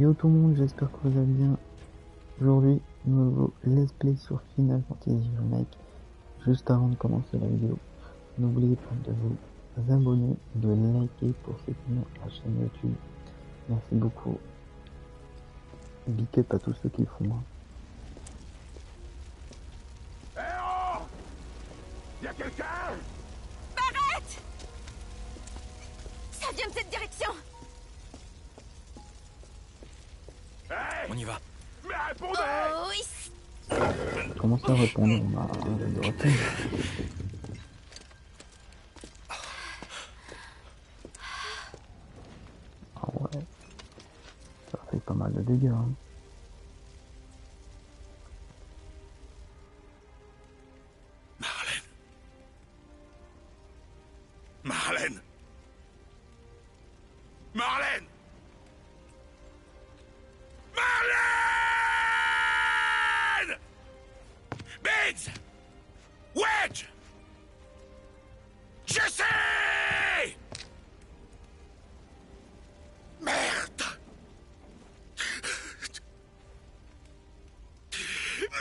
Yo tout le monde, j'espère que vous allez bien. Aujourd'hui, nouveau let's play sur Final Fantasy Remake. Juste avant de commencer la vidéo, n'oubliez pas de vous abonner, de liker pour soutenir la chaîne YouTube. Merci beaucoup. Big up à tous ceux qui le font. Eh oh! Y'a quelqu'un? Arrête! Ça vient de cette direction! Hey! On y va. Mais répondez! Oh oui! Comment ça répondre? On a un jeu de répondre. Ah ouais. Ça fait pas mal de dégâts. Hein. Marlène! Marlène! Marlène! Biggs! Wedge! Jesse! Merde!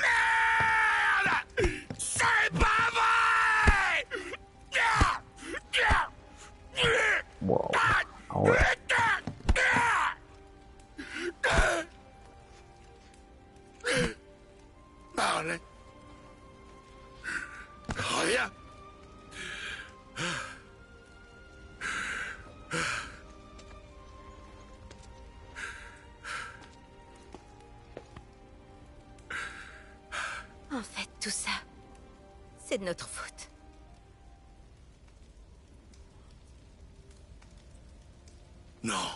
Merde! C'est pas vrai! Wow. Ah ouais. Marlène! Reviens! En fait, tout ça, c'est de notre faute. Non.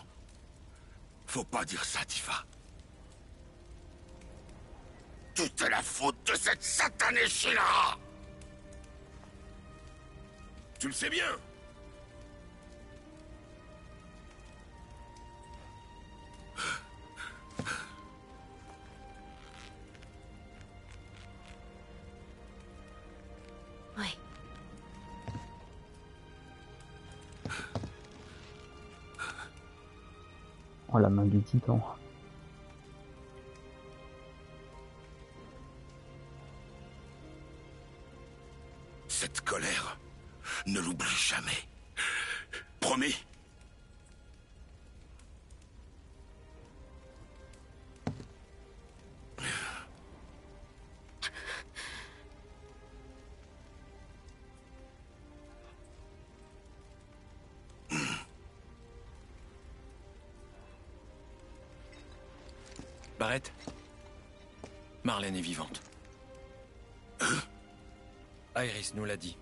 Faut pas dire ça, Tifa. Tout est la faute de cette satanée Sheila! Tu le sais bien. Oui. Oh la main du titan. Cette colère, ne l'oublie jamais. Promis? Barrett. Marlène est vivante. Iris nous l'a dit.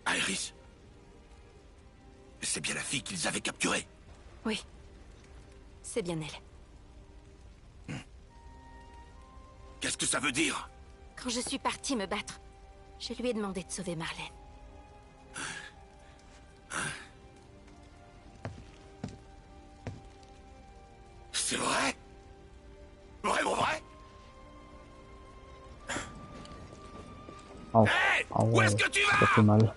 Iris? C'est bien la fille qu'ils avaient capturée. Oui. C'est bien elle. Qu'est-ce que ça veut dire? Quand je suis partie me battre, je lui ai demandé de sauver Marlène. C'est vrai? Vraiment vrai? Oh, Hey! ah Où ouais. est-ce que tu Ça vas? fait mal.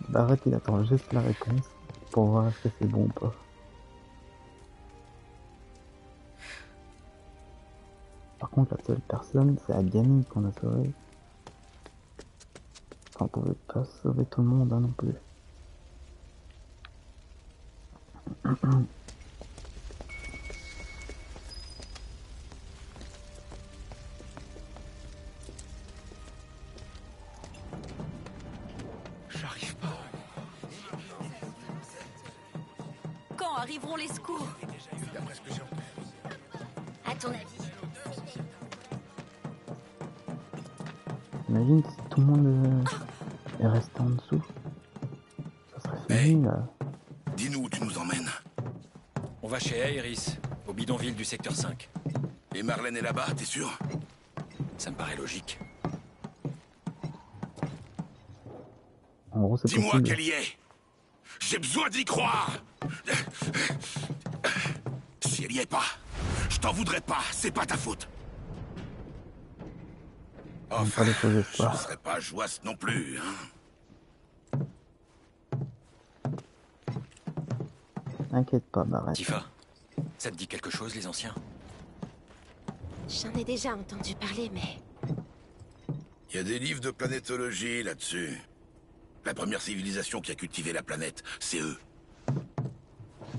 Barrett il attend juste la réponse pour voir est-ce que c'est bon ou pas. Par contre la seule personne c'est la gamine qu'on a sauvée. Enfin, on pouvait pas sauver tout le monde hein, non plus. J'arrive pas. Quand arriveront les secours? D'après ce que j'ai entendu. À ton avis? Imagine si tout le monde est resté en dessous. Ça serait fini Hey. là. Dis-nous où tu nous emmènes. On va chez Iris, au bidonville du secteur 5. Et Marlène est là-bas, t'es sûr? Ça me paraît logique. En gros c'est Dis-moi possible. qu'elle y est. J'ai besoin d'y croire. Si elle y est pas, je t'en voudrais pas, c'est pas ta faute. Pas les faux je espoirs. ne serais pas jouasse non plus, hein. T'inquiète pas, Barrett. Tifa, ça te dit quelque chose, les anciens? J'en ai déjà entendu parler, mais... Il y a des livres de planétologie là-dessus. La première civilisation qui a cultivé la planète, c'est eux.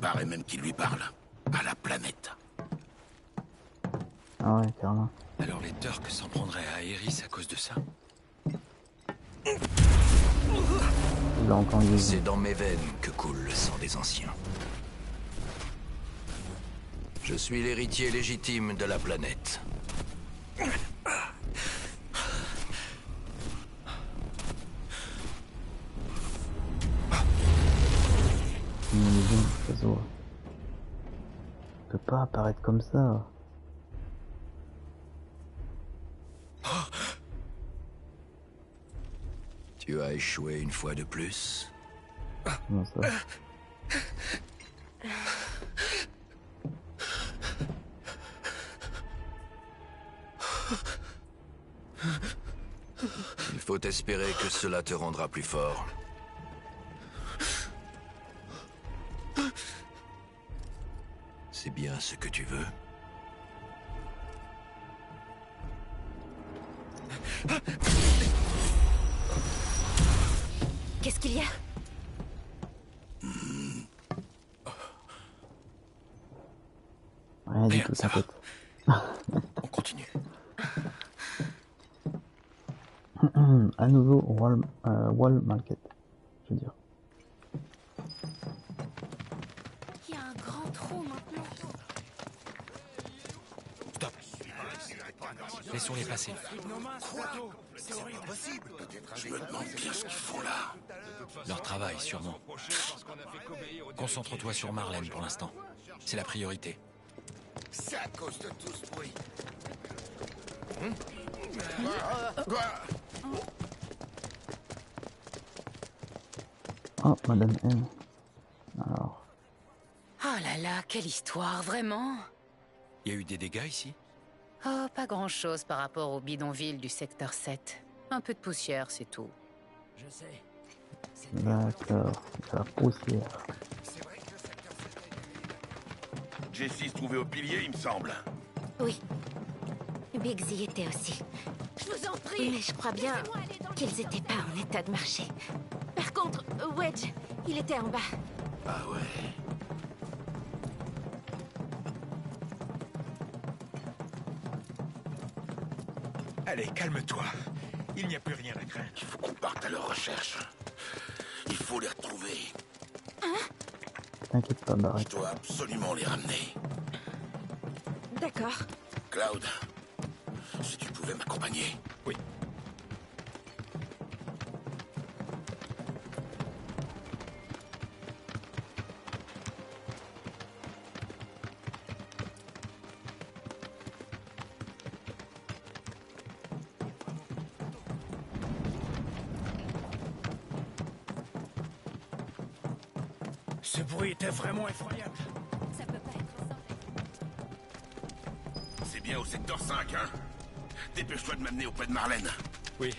Paraît même qu'ils lui parlent. À la planète. Ah ouais, carrément. Alors les Turks s'en prendraient à Aeris à cause de ça? Il a entendu. C'est dans mes veines que coule le sang des anciens. Je suis l'héritier légitime de la planète. Ça se voit. Il peut pas apparaître comme ça. Tu as échoué une fois de plus. Comment ça? Il faut espérer que cela te rendra plus fort. C'est bien ce que tu veux. Qu'est-ce qu'il y a? Rien du Rien, tout, ça va. t'inquiète. On continue. À nouveau, Wall Market, je veux dire. Il y a un grand trou maintenant. Stop. Laissons-les passer. Je me demande bien ce qu'ils font là. Leur travail, sûrement. Concentre-toi sur Marlène pour l'instant. C'est la priorité. C'est à cause de tout ce bruit. Oh, Madame M. Alors, Oh là là, quelle histoire, vraiment. Il y a eu des dégâts ici? Oh, pas grand-chose par rapport au bidonville du secteur 7. Un peu de poussière, c'est tout. d'accord, la poussière. Jessie se trouvait au pilier, il me semble. Oui. Biggs y était aussi. Je vous en prie. Mais je crois bien qu'ils étaient pas en état de marcher. Par contre, Wedge, il était en bas. Ah ouais. Allez, calme-toi. Il n'y a plus rien à craindre. Il faut qu'on parte à leur recherche. Il faut les retrouver. T'inquiète pas, Je Barrett. dois absolument les ramener. D'accord. Cloud, si tu pouvais m'accompagner. Oui. Ce bruit était vraiment effroyable. Ça peut pas être ça. C'est bien au secteur 5, hein? Dépêche-toi de m'amener auprès de Marlène. Oui.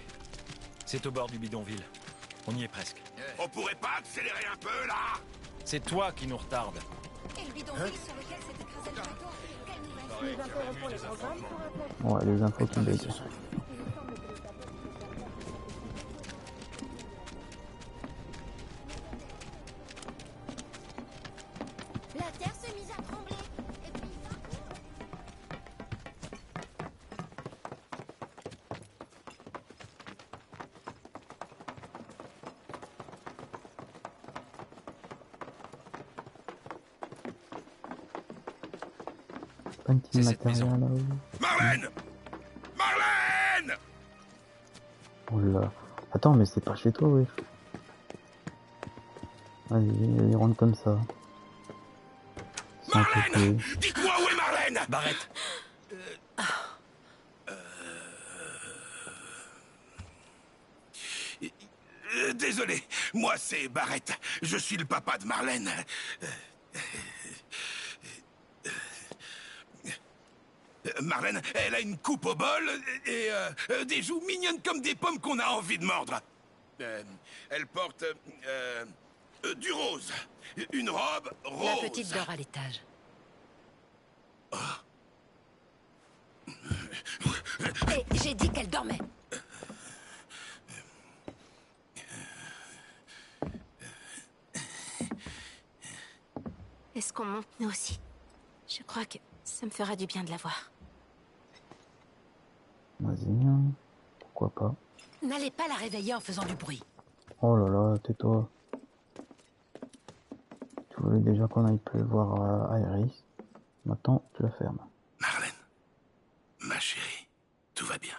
C'est au bord du bidonville. On y est presque. On pourrait pas accélérer un peu, là? C'est toi qui nous retarde. Et le bidonville sur lequel s'est écrasé le bateau? Quelle nouvelle? Nous interrompons les programmes pour un test. Ouais, les infos qui bug. La terre s'est mise à trembler. Et puis... Pas un petit C'est cette matériel là. Marlène! Marlène! Oh là. Attends, mais c'est pas chez toi, wesh. Vas-y, rentre comme ça. Sans Marlène! côté. Dites-moi où est Marlène! Barrett! Désolé, moi c'est Barrett. Je suis le papa de Marlène. Marlène, elle a une coupe au bol et des joues mignonnes comme des pommes qu'on a envie de mordre. Elle porte du rose Une robe rose. La petite dort à l'étage. Et j'ai dit qu'elle dormait. Est-ce qu'on monte, nous aussi? Je crois que ça me fera du bien de la voir. Vas-y, hein. Pourquoi pas. N'allez pas la réveiller en faisant du bruit. Oh là là, tais-toi. Tu voulais déjà qu'on aille plus voir Iris. Maintenant, tu la fermes. Marlène, ma chérie, tout va bien.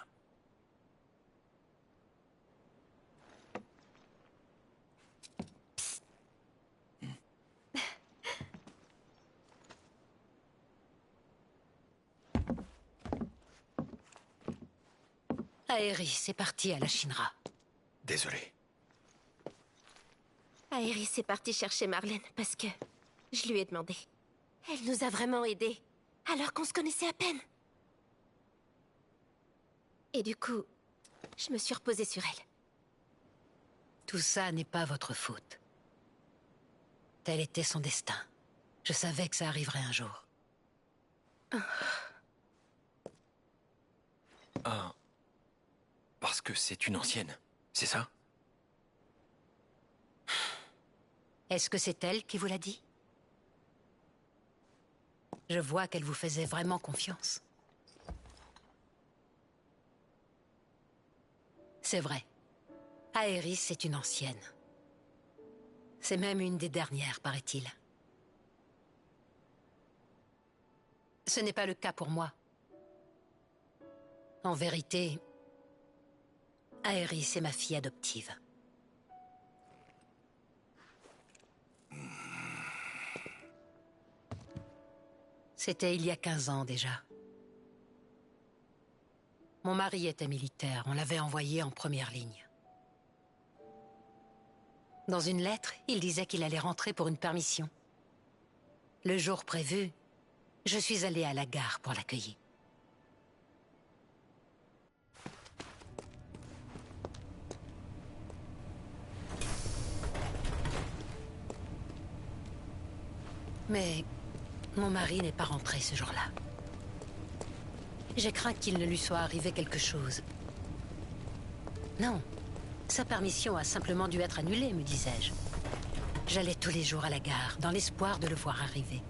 Aéris est partie à la Shinra. Désolé. Aéris est partie chercher Marlène parce que je lui ai demandé. Elle nous a vraiment aidés, alors qu'on se connaissait à peine. Et du coup, je me suis reposée sur elle. Tout ça n'est pas votre faute. Tel était son destin. Je savais que ça arriverait un jour. Ah. Parce que c'est une ancienne, c'est ça? Est-ce que c'est elle qui vous l'a dit? Je vois qu'elle vous faisait vraiment confiance. C'est vrai. Aéris est une ancienne. C'est même une des dernières, paraît-il. Ce n'est pas le cas pour moi. En vérité, Aéris est ma fille adoptive. C'était il y a 15 ans déjà. Mon mari était militaire, on l'avait envoyé en première ligne. Dans une lettre, il disait qu'il allait rentrer pour une permission. Le jour prévu, je suis allée à la gare pour l'accueillir. Mais mon mari n'est pas rentré ce jour-là. J'ai craint qu'il ne lui soit arrivé quelque chose. Non, sa permission a simplement dû être annulée, me disais-je. J'allais tous les jours à la gare, dans l'espoir de le voir arriver.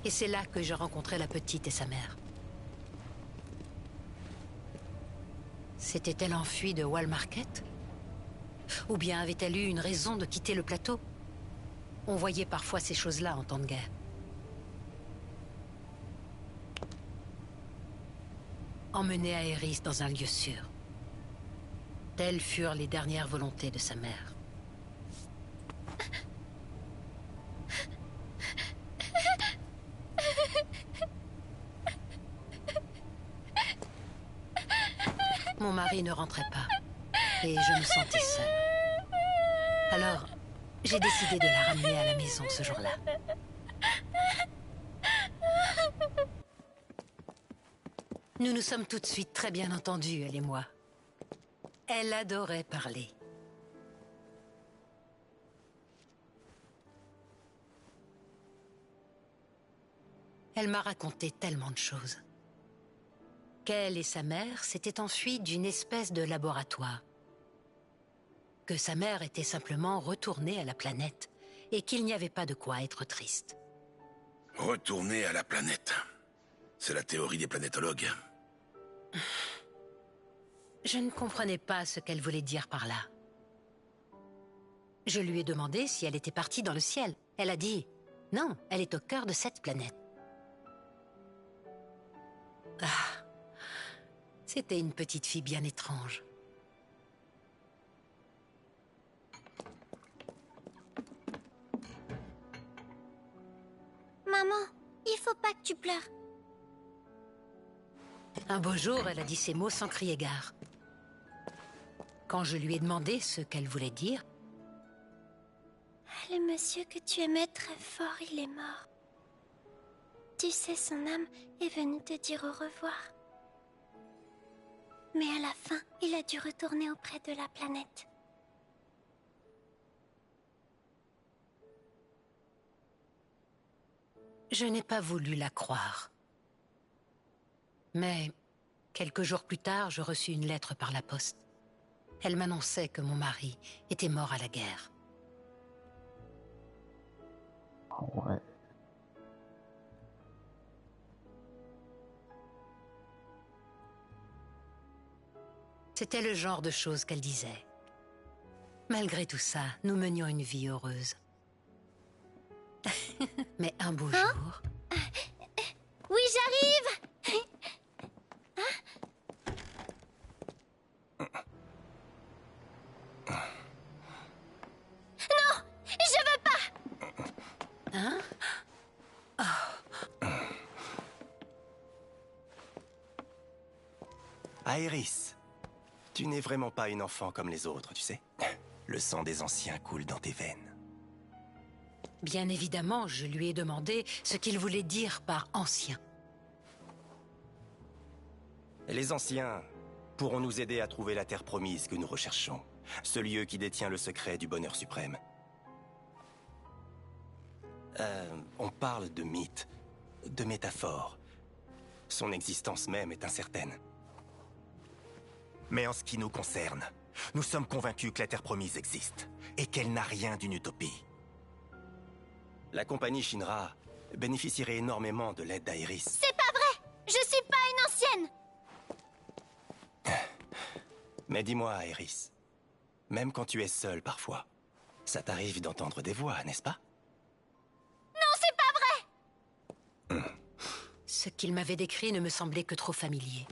Et c'est là que je rencontrai la petite et sa mère. S'était-elle enfuie de Wall Market? Ou bien avait-elle eu une raison de quitter le plateau? On voyait parfois ces choses-là en temps de guerre. Emmener Aéris dans un lieu sûr. Telles furent les dernières volontés de sa mère. Mon mari ne rentrait pas, et je me sentais seule. Alors, j'ai décidé de la ramener à la maison ce jour-là. Nous nous sommes tout de suite très bien entendus, elle et moi. Elle adorait parler. Elle m'a raconté tellement de choses. Qu'elle et sa mère s'étaient enfuies d'une espèce de laboratoire. Que sa mère était simplement retournée à la planète et qu'il n'y avait pas de quoi être triste. Retourner à la planète. C'est la théorie des planétologues. Je ne comprenais pas ce qu'elle voulait dire par là. Je lui ai demandé si elle était partie dans le ciel. Elle a dit « Non, elle est au cœur de cette planète. » Ah, c'était une petite fille bien étrange. Maman, il faut pas que tu pleures. Un beau jour, elle a dit ces mots sans crier gare. Quand je lui ai demandé ce qu'elle voulait dire... Le monsieur que tu aimais très fort, il est mort. Tu sais, son âme est venue te dire au revoir. Mais à la fin, il a dû retourner auprès de la planète. Je n'ai pas voulu la croire. Mais, quelques jours plus tard, je reçus une lettre par la poste. Elle m'annonçait que mon mari était mort à la guerre. Ouais. C'était le genre de choses qu'elle disait. Malgré tout ça, nous menions une vie heureuse. Mais un beau jour... Oui, j'arrive! Non! Je veux pas! Hein? Aerys, tu n'es vraiment pas une enfant comme les autres, tu sais. Le sang des anciens coule dans tes veines. Bien évidemment, je lui ai demandé ce qu'il voulait dire par ancien. Les anciens pourront nous aider à trouver la terre promise que nous recherchons. Ce lieu qui détient le secret du bonheur suprême. On parle de mythes, de métaphores. Son existence même est incertaine. Mais en ce qui nous concerne, nous sommes convaincus que la terre promise existe, et qu'elle n'a rien d'une utopie. La compagnie Shinra bénéficierait énormément de l'aide d'Aerys. C'est pas vrai! Je suis pas une ancienne! Mais dis-moi, Aerys, même quand tu es seule parfois, ça t'arrive d'entendre des voix, n'est-ce pas? Non, c'est pas vrai! Ce qu'il m'avait décrit ne me semblait que trop familier.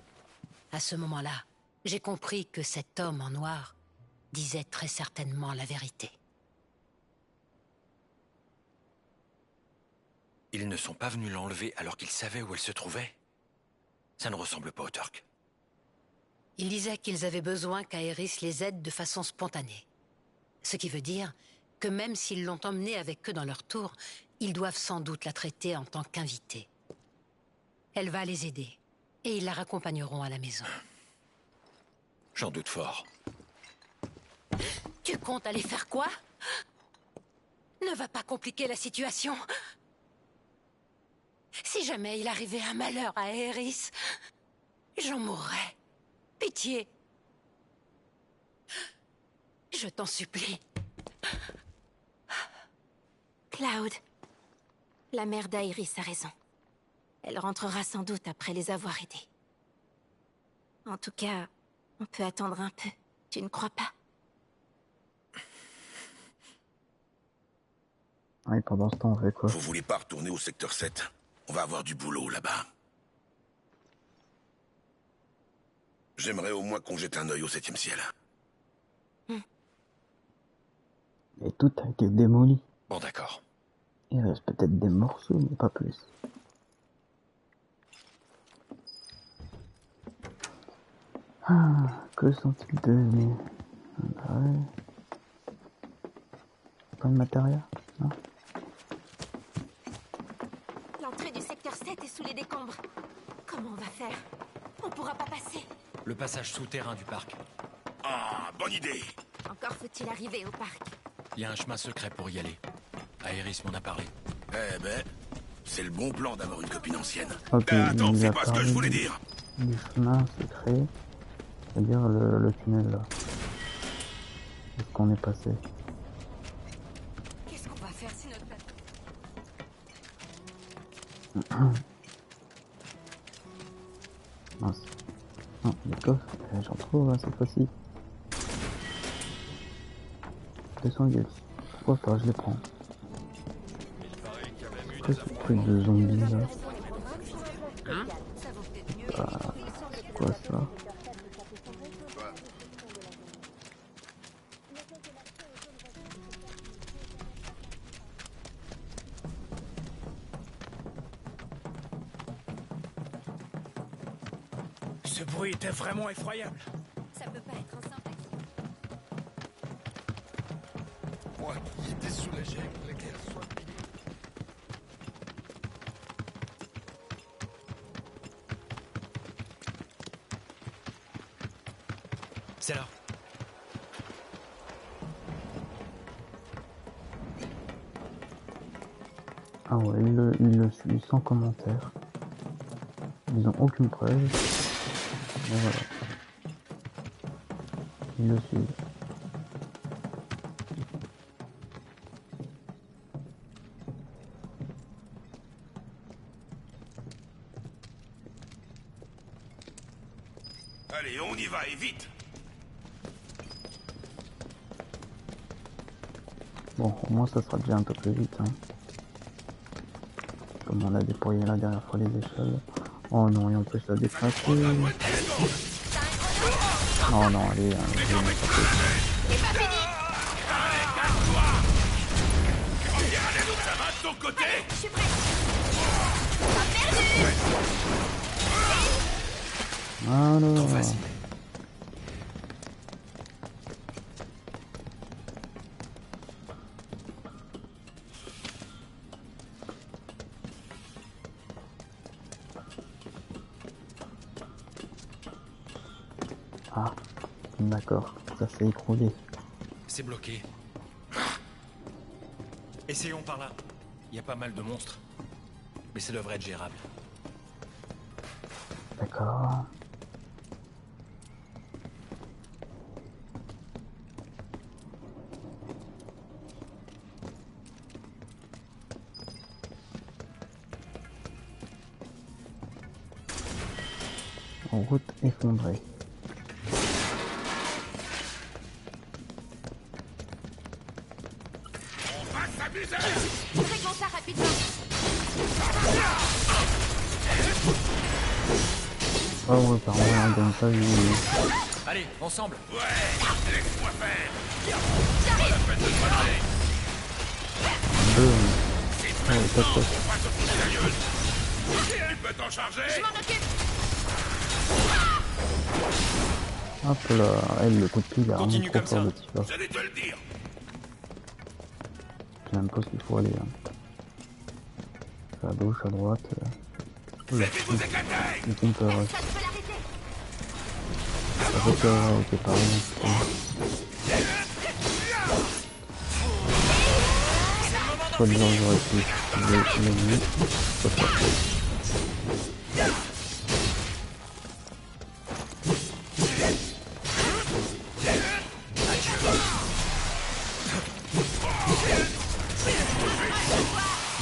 À ce moment-là, j'ai compris que cet homme en noir disait très certainement la vérité. Ils ne sont pas venus l'enlever alors qu'ils savaient où elle se trouvait. Ça ne ressemble pas aux Turcs. Il disait qu'ils avaient besoin qu'Aerys les aide de façon spontanée. Ce qui veut dire que même s'ils l'ont emmenée avec eux dans leur tour, ils doivent sans doute la traiter en tant qu'invitée. Elle va les aider, et ils la raccompagneront à la maison. J'en doute fort. Tu comptes aller faire quoi? Ne va pas compliquer la situation. Si jamais il arrivait un malheur à Aerys, j'en mourrais. Pitié. Je t'en supplie. Cloud. La mère d'Aerys a raison. Elle rentrera sans doute après les avoir aidés. En tout cas, on peut attendre un peu. Tu ne crois pas? Ouais, pendant ce temps, on fait quoi? Vous voulez pas retourner au secteur 7? On va avoir du boulot là-bas. J'aimerais au moins qu'on jette un œil au 7e ciel. Et tout a été démoli. Bon, d'accord. Il reste peut-être des morceaux, mais pas plus. Ah, que sont-ils devenus? Bah ouais. Pas de matériel? Non. L'entrée du secteur 7 est sous les décombres. Comment on va faire? On pourra pas passer. Le passage souterrain du parc. Ah, bonne idée! Encore faut-il arriver au parc. Il y a un chemin secret pour y aller. Aerys m'en a parlé. Eh ben, c'est le bon plan d'avoir une copine ancienne. Ok, Attends, il c'est a pas ce que parlé je voulais dire. du chemin secret, c'est-à-dire le tunnel là. Où est-ce qu'on est passé? Qu'est-ce qu'on va faire si notre... Mince. Non, les coffres, j'en trouve hein, cette fois-ci. 200 gels. Pourquoi pas, je les prends. Qu'est-ce que ce truc de zombie là? Ah, c'est quoi ça? Ce bruit était vraiment effroyable. Ça peut pas être un simple accident. Moi qui étais soulagé que la guerre soit finie. C'est là. Ah ouais, il le suit sans commentaire. Ils ont aucune preuve. Mais voilà. Ils le suivent. Allez, on y va, et vite! Bon, au moins ça sera déjà un peu plus vite. Hein. Comme on a déployé la dernière fois les échelles. Oh non, et on peut se la détracer. Oh non, allez, hein, C'est pas fini. Ça va de ton côté? Je suis prête. Pas perdu. alors. Trop facile. Ah, d'accord, ça s'est écroulé. C'est bloqué. Essayons par là. Il y a pas mal de monstres. Mais ça devrait être gérable. D'accord. En route effondrée. On va s'amuser! Réglons ça rapidement. Oh ouais, par contre, on donne pas vu. Allez, ensemble. Ouais, laisse-moi faire! Pas la peine de te passer! Allez, toc toc. Pas de foutre sérieuse! Tu peux t'en charger? Je m'en occupe. Hop là, elle, le coup de pied, il a vraiment Continue trop comme fort ça. le type là. J'allais te le dire! Je sais même pas ce qu'il faut aller. Hein. À gauche, à droite. Oula, Laissez-vous éclater! il tombe peur. Ça, tu peux l'arrêter. Avec était pareil. Soit disant j'aurais pu le lui, soit pas.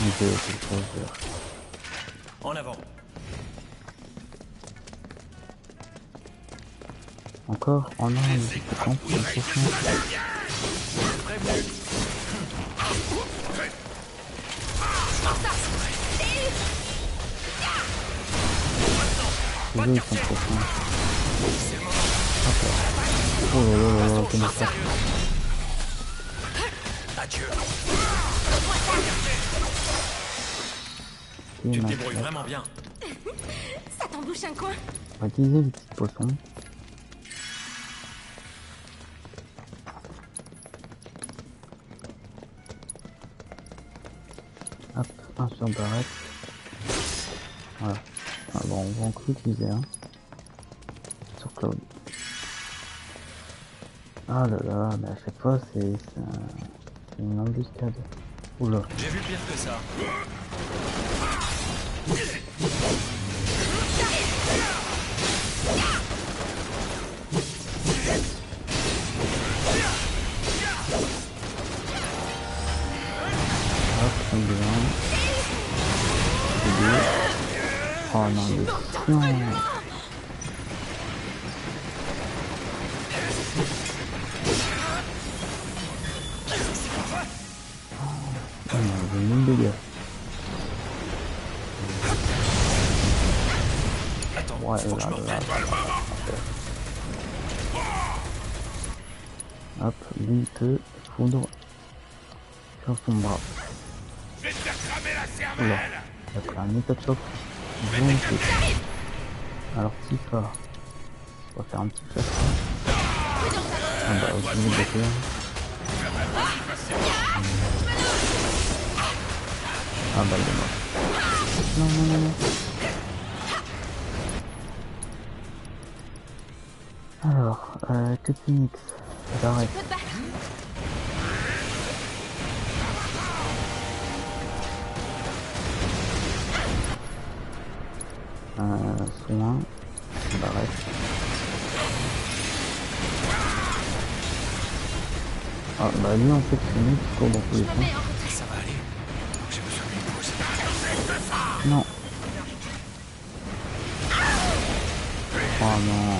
Ok, ok, je pense faire. En avant. Encore? Oh non, mais c'est quand pour le prochain? Prévenu. Les deux ils sont prochains. Hop là. Oh là là là là, comment ça? Adieu. Ok, Tu te maintenant, débrouilles vraiment bien. Ça t'embouche un coin. on va utiliser les petits poissons. Hop, un sur barrette. Voilà. Ah bon, on va encore utiliser un. Sur Cloud. Ah là là, mais à chaque fois c'est une embuscade. Oula. J'ai vu pire que ça. Hop, on devient. Oh non, le chien. Oh non, j'ai 1000 dégâts. Attends, Ouais, faut que je me là. reprenne. Hop, lui te foudre sur son bras. Je vais te faire cramer la Oula, cervelle! il a pris un état de choc. Alors Tifa, on va faire un petit flash. Ah bah, je vais le bloquer. Ah bah, il est mort. Non, non, non, non. Alors, que Phoenix. J'arrête. Tu peux te battre. Soin. J'arrête. Ah bah lui en fait Phoenix court dans tous Je les me sens. mets en retrait. Ça va aller. J'ai besoin d'une pause. Non. Oh non.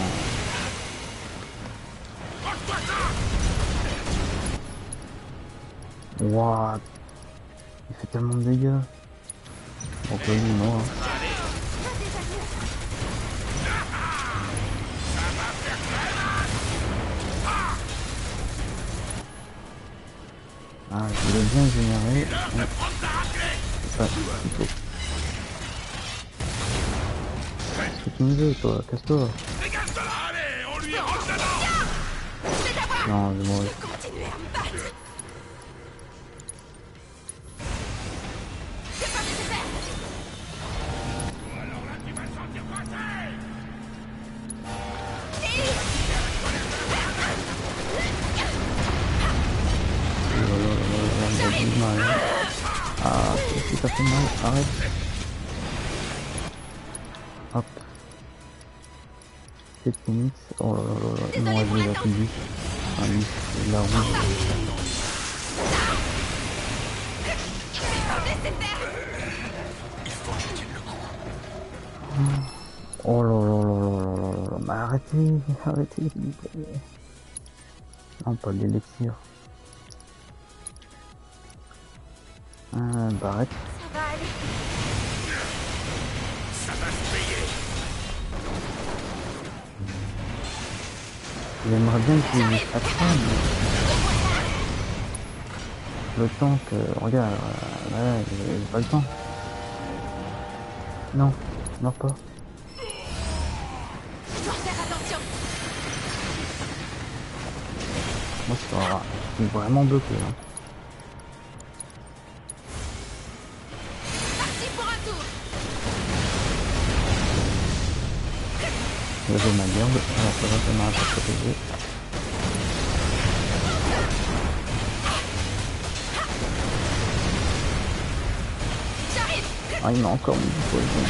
What? Il fait tellement de dégâts. Donc lui non. Hein. Ah, je l'ai bien généré. Ouais. Ça, plutôt. Qu'est-ce que tu me veux, toi? Casse-toi. Non, je vais mourir. Continuez à me battre. C'est pas nécessaire. Il a du mal. Ah, si ça fait mal, arrête. Hop. C'est Phoenix. Oh là là là là, il m'aurait déjà tout dit. Ah oui, c'est la rouge. Il faut que je tienne le coup. Oh là là là là là là là là. Mais arrêtez, arrêtez, s'il vous plaît. Non, pas l'élixir. Bah arrête. Ça va aller. J'aimerais bien qu'il attrape. Le temps que... Regarde, là, j'ai pas le temps. Non, meurs pas. Je dois faire attention. Moi, je suis vraiment bloqué. Hein. Parti pour un tour. J'avais ma garde. Alors, ça va, ça m'a pas protégé. J'arrive. Ah, il m'a encore mis du poison.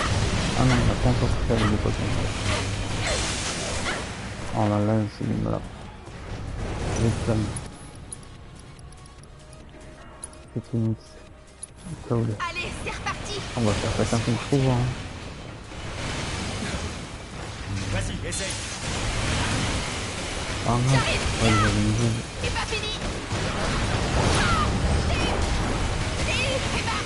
Ah non, il m'a pas encore fait avec du poison. Oh là là, c'est lui là. J'ai le flamme. C'est Phoenix. Cloud. Allez, c'est reparti. On va faire ça comme il faut, hein. Vas-y, essaye. Ah non, ouais, j'avais une zone. C'est pas fini. Et bah.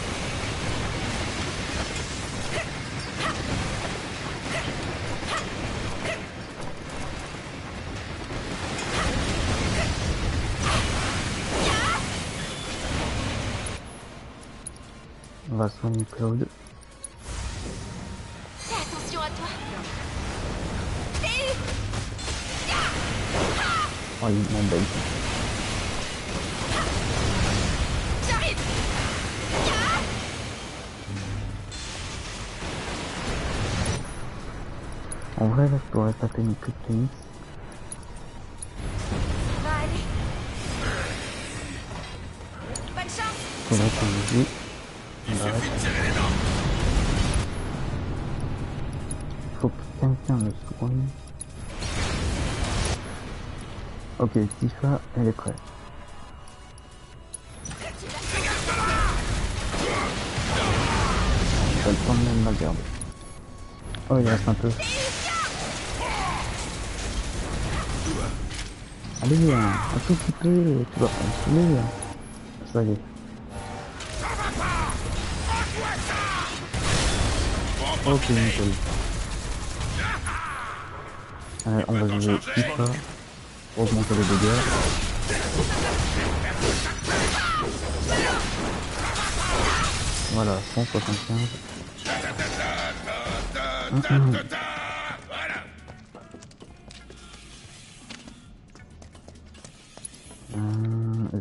On va soigner Cloud. Fais attention à toi. Oh, il m'embête. J'arrive. En vrai, là, je pourrais taper une plus de Phoenix. Ça va aller. Bonne chance. Faudrait que je joue. Faut que quelqu'un me soigne. Ok, Tifa, elle est prête. Je vais le prendre même ma garde. Oh, il reste un peu. Allez, un tout petit peu, tu vas pas me saouler. Ça y est. Ok, nickel. On va jouer Tifa pour augmenter les dégâts. Voilà, 175.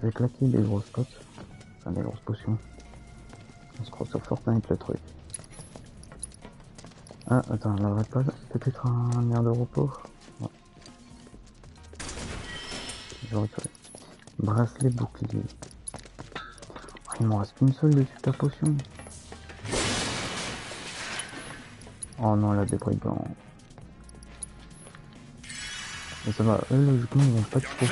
J'ai claqué des grosses potes. Enfin, des grosses potions. On se croit sur Fortnite le truc. Ah, attends, la vraie pas. Peut-être un air de repos. Ouais. je récupère. Bracelet bouclier. Oh, il m'en reste qu'une seule de super potion. Oh non, la débris blanc. Mais ça va, eux logiquement ils vont pas tuer.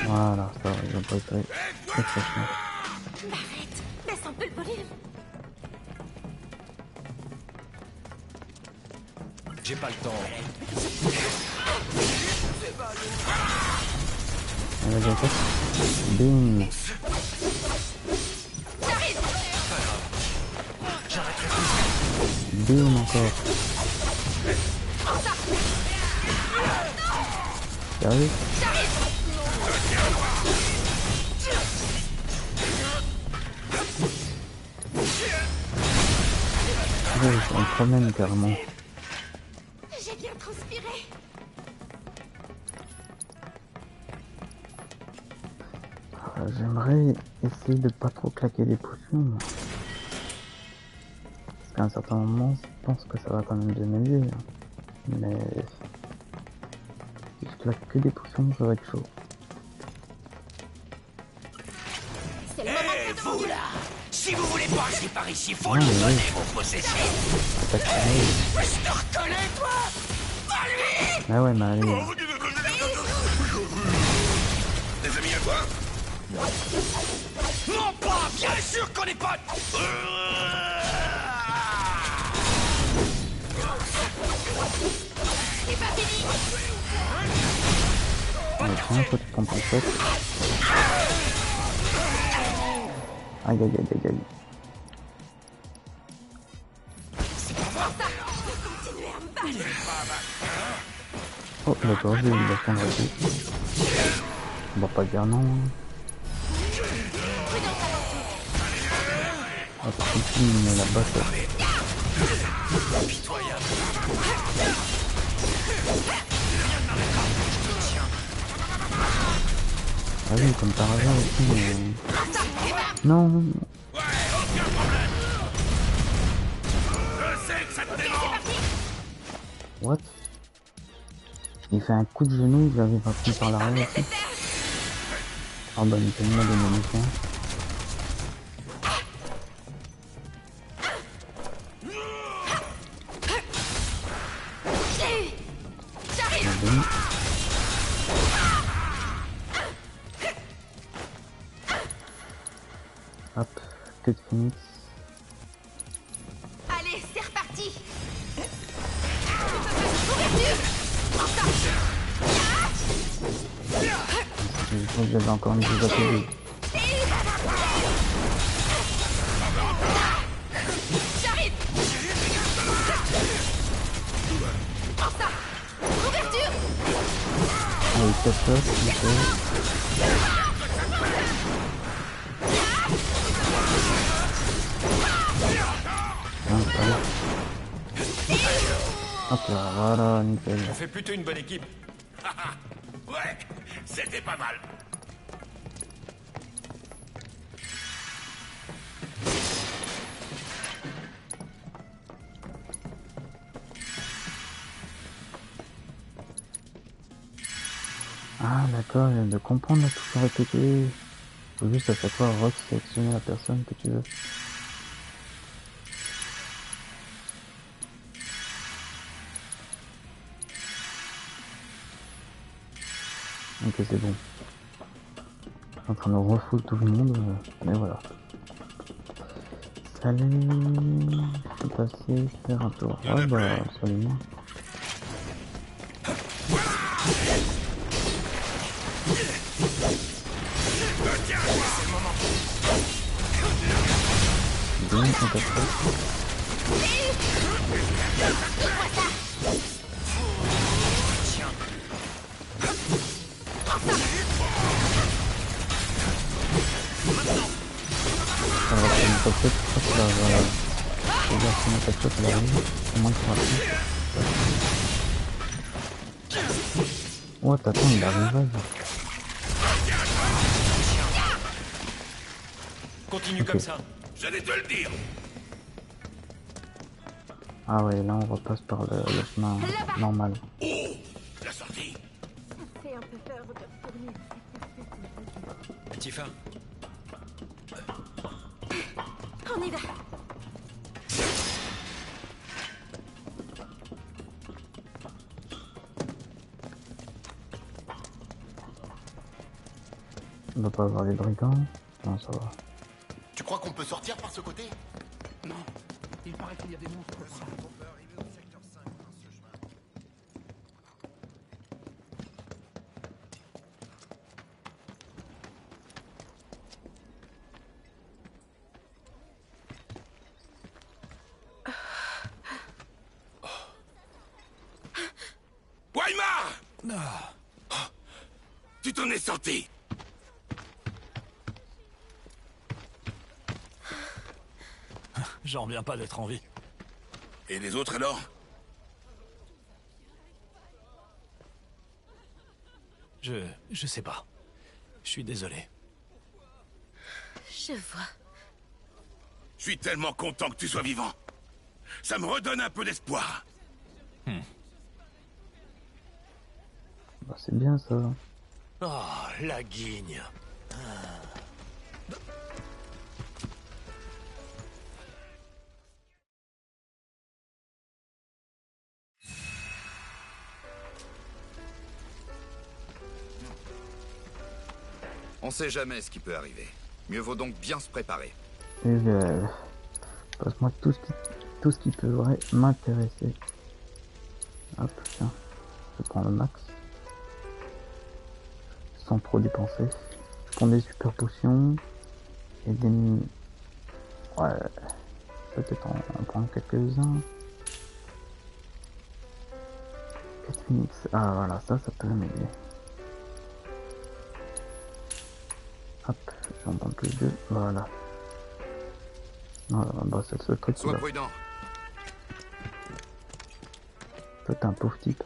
Voilà, ça va, ils vont pas être très facilement. Arrête, baisse un peu le volume. J'ai pas le temps. Allez, vas-y, attaque. Bing. Bing encore. Sérieux? Ouais, c'est un problème carrément. J'ai bien transpiré. J'aimerais essayer de pas trop claquer des potions. Parce qu'à un certain moment, je pense que ça va quand même bien m'aider. Mais si je claque que des potions, ça va être chaud. C'est le moment de Vous là, si vous voulez passer par ici, faut Ah, lui oui. donner vos possessions. Attaque pareil. Je te reconnais, toi. Pas lui. Ah ouais, mais allez. Des amis à toi? Non pas, bien sûr qu'on est potes. C'est pas fini. Allez, tiens, faut que tu prends ton shot. Aïe, aïe, aïe, aïe, aïe. Continuez à me battre. Oh, d'accord, j'ai eu la fin de rater. On va pas dire non. Ah, par contre, il met la basse. Ah oui, comme par hasard aussi. Non. What? Il fait un coup de genou, il avait pas pris par l'arrière aussi. Ah bah il fait une de munitions. Bien. Hop, queue de phoenix. Allez, c'est reparti. Je crois que j'avais encore une chose à payer. J'arrive. Enfin, ouverture. Allez, catch-up, nickel. Hop là, voilà, nickel. On fait plutôt une bonne équipe. Ouais, c'était pas mal. Ah d'accord, je viens de comprendre la touche à répéter. Faut juste à chaque fois resélectionner la personne que tu veux. Ok, c'est bon. Je suis en train de refoule tout le monde, mais voilà. Salut, je suis passé faire un tour. Ah bah, salut moi. Bien, on t'a voilà. Regarde comment ta shot elle arrive. Comment tu racontes. Oh, t'attends, il arrive. Continue Ok. comme ça. J'allais te le dire. Ah ouais, là on repasse par le chemin normal. Oh, la sortie. Ça fait un peu peur de retourner à cette espèce de... Tifa, On y va. On va pas avoir les brigands. Non, ça va. Tu crois qu'on peut sortir par ce côté? Non, il paraît qu'il y a des monstres. Weimar! Oh, tu t'en es sorti. J'en reviens pas d'être en vie. Et les autres alors? Je sais pas. Je suis désolé. Je vois. Je suis tellement content que tu sois vivant. Ça me redonne un peu d'espoir. Bah, c'est bien ça. Oh, la guigne. On sait jamais ce qui peut arriver. Mieux vaut donc bien se préparer. Et passe-moi tout ce qui pourrait m'intéresser. Hop, tiens. Je prends le max. Sans trop dépenser. Je prends des super potions. Et des... Ouais. Peut-être en prendre quelques-uns. 4 Phoenix. Ah voilà, ça peut m'aider. Hop, j'en prends plus deux. Voilà. Voilà, bah c'est le seul truc. Sois prudent. Toi t'es un pauvre type.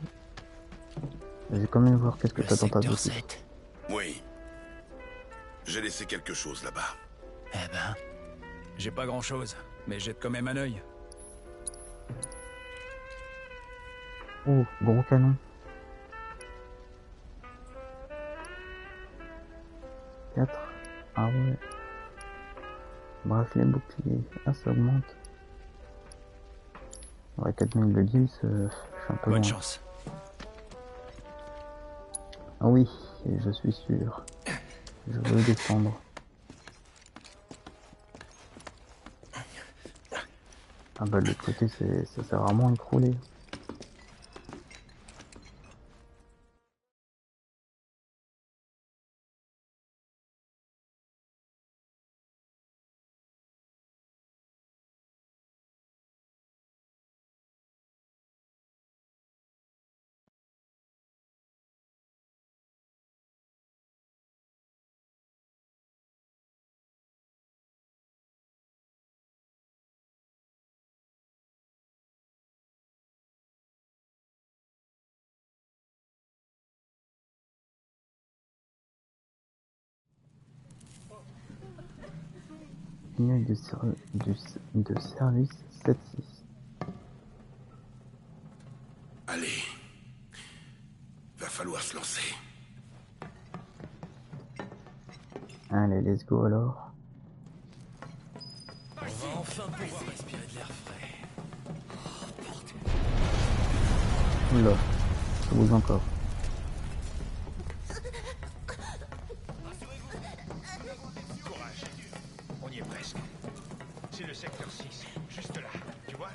Je vais quand même voir qu'est-ce que t'as dans ta Secteur boutique. 7. Oui. J'ai laissé quelque chose là-bas. Eh ben, j'ai pas grand-chose, mais jette quand même un œil. Oh, gros canon. 4. Ah ouais. Bracelet, bouclier. Ah, ça augmente. Ouais, 4000 de gills, je suis un peu Bonne loin. chance. Ah oui, je suis sûr. Je veux descendre. Ah bah de l'autre côté, ça sert vraiment à écrouler. Signal de service 7-6. Allez. Va falloir se lancer. Allez, let's go alors. on va enfin pouvoir respirer de l'air frais. Oula, ça bouge encore. Courage. On y est presque. C'est le secteur 6, juste là. Tu vois?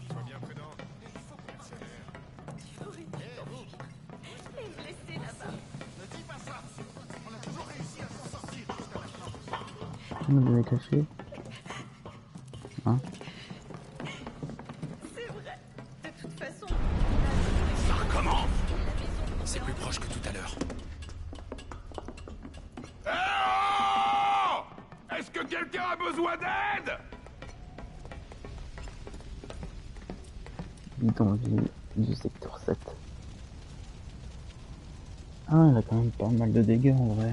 Sois bien prudent. Les blessés là-bas. Ne dis pas ça. On a toujours réussi à s'en sortir. On devait cacher. Hein? C'est vrai. De toute façon, Ça recommence. C'est plus proche que tout à l'heure. Oh! Est-ce que quelqu'un a besoin d'aide? Bidonville du secteur 7. Ah, elle a quand même pas mal de dégâts en vrai.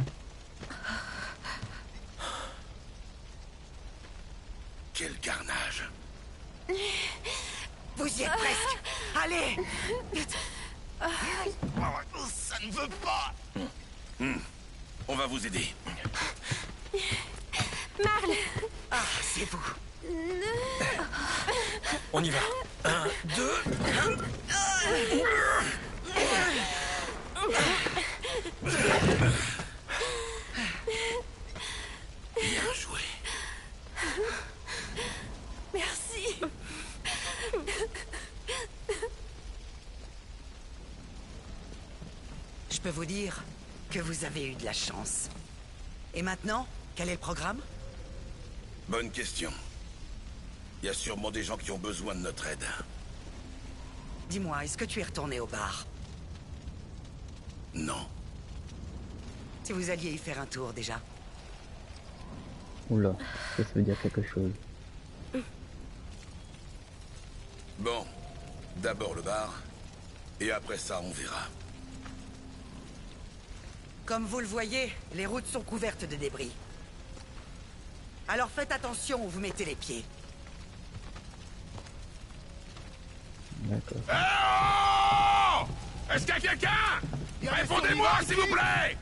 Quel carnage. Vous y êtes presque. Allez. Ça ne veut pas. On va vous aider. Marle! Ah, c'est vous. On y va. 1, 2... Bien joué. Merci. Je peux vous dire que vous avez eu de la chance. Et maintenant, quel est le programme? Bonne question. Il y a sûrement des gens qui ont besoin de notre aide. Dis-moi, est-ce que tu es retourné au bar? Non. Si vous alliez y faire un tour déjà. Oula, ça veut dire quelque chose. Bon, d'abord le bar, et après ça, on verra. Comme vous le voyez, les routes sont couvertes de débris. Alors faites attention où vous mettez les pieds. D'accord. Oh! Est-ce qu'il y a quelqu'un? Répondez-moi, s'il vous plaît!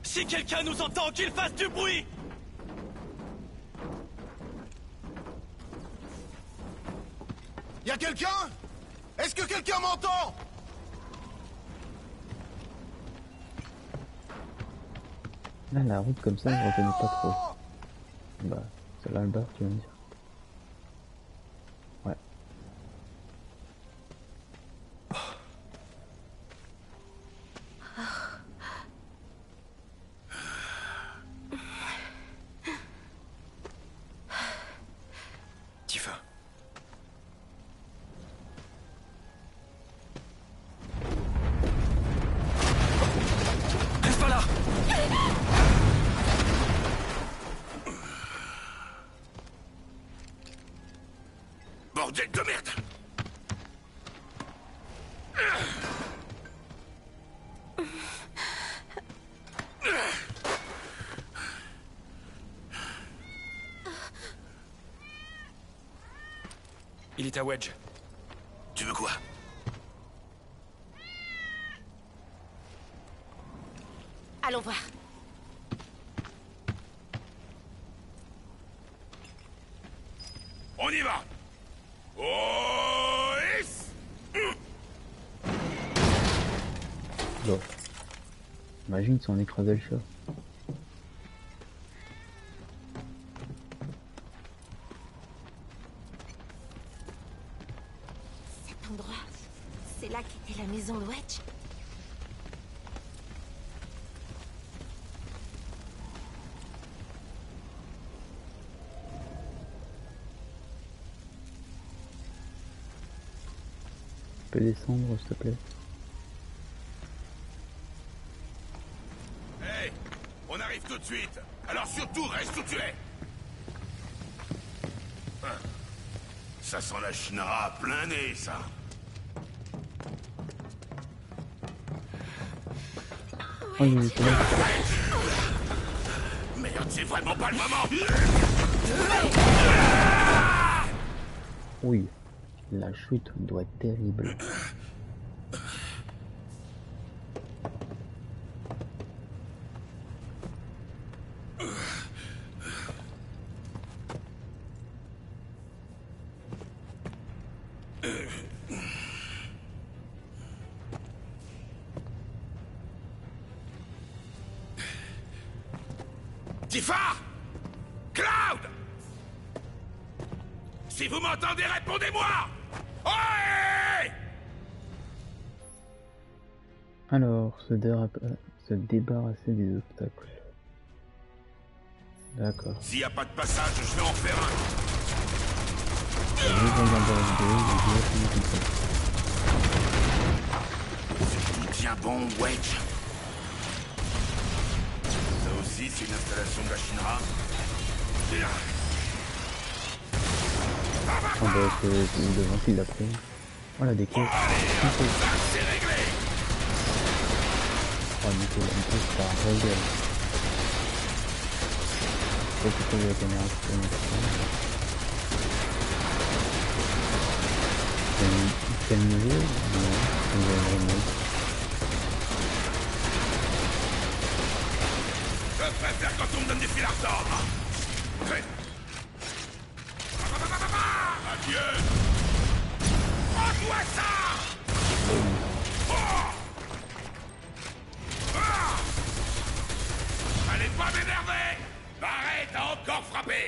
Si quelqu'un nous entend, qu'il fasse du bruit! Y a quelqu'un? Est-ce que quelqu'un m'entend? Là, la route comme ça, je reconnais pas trop. Bah, c'est là le bar, tu vas me dire. Ouais. Tifa. Reste pas là! Bordel de merde! Il est à Wedge. Tu veux quoi? Allons voir. On y va! Oh! Bon. Imagine si on écrasait le chat. Cet endroit, c'est là qu'était la maison de Wedge. Tu peux descendre, s'il te plaît? Hey! On arrive tout de suite! Alors surtout, reste où tu es! Ça sent la Shinra à plein nez, ça! Oh, il est là. Merde, c'est vraiment pas le moment! Oui. La chute doit être terrible. Tifa! Cloud! Si vous m'entendez, répondez-moi! Ouais! Alors, se débarrasser des obstacles. D'accord. S'il n'y a pas de passage, je vais en faire un. Je vais regarder la vidéo, je vais finir comme ça. Tout tient bon, Wedge. Ça aussi, Ici, c'est une installation de la Shinra. Ah bah c'est devant qu'il l'a pris. Voilà des caisses. C'est réglé. Oh nickel, en plus ça régale. Faut que la caméra quel niveau? Non, on va vraiment. Je préfère quand on me donne des fils à retordre. Adieu. Prends-toi ça. Allez pas m'énerver. Barrett a encore frappé.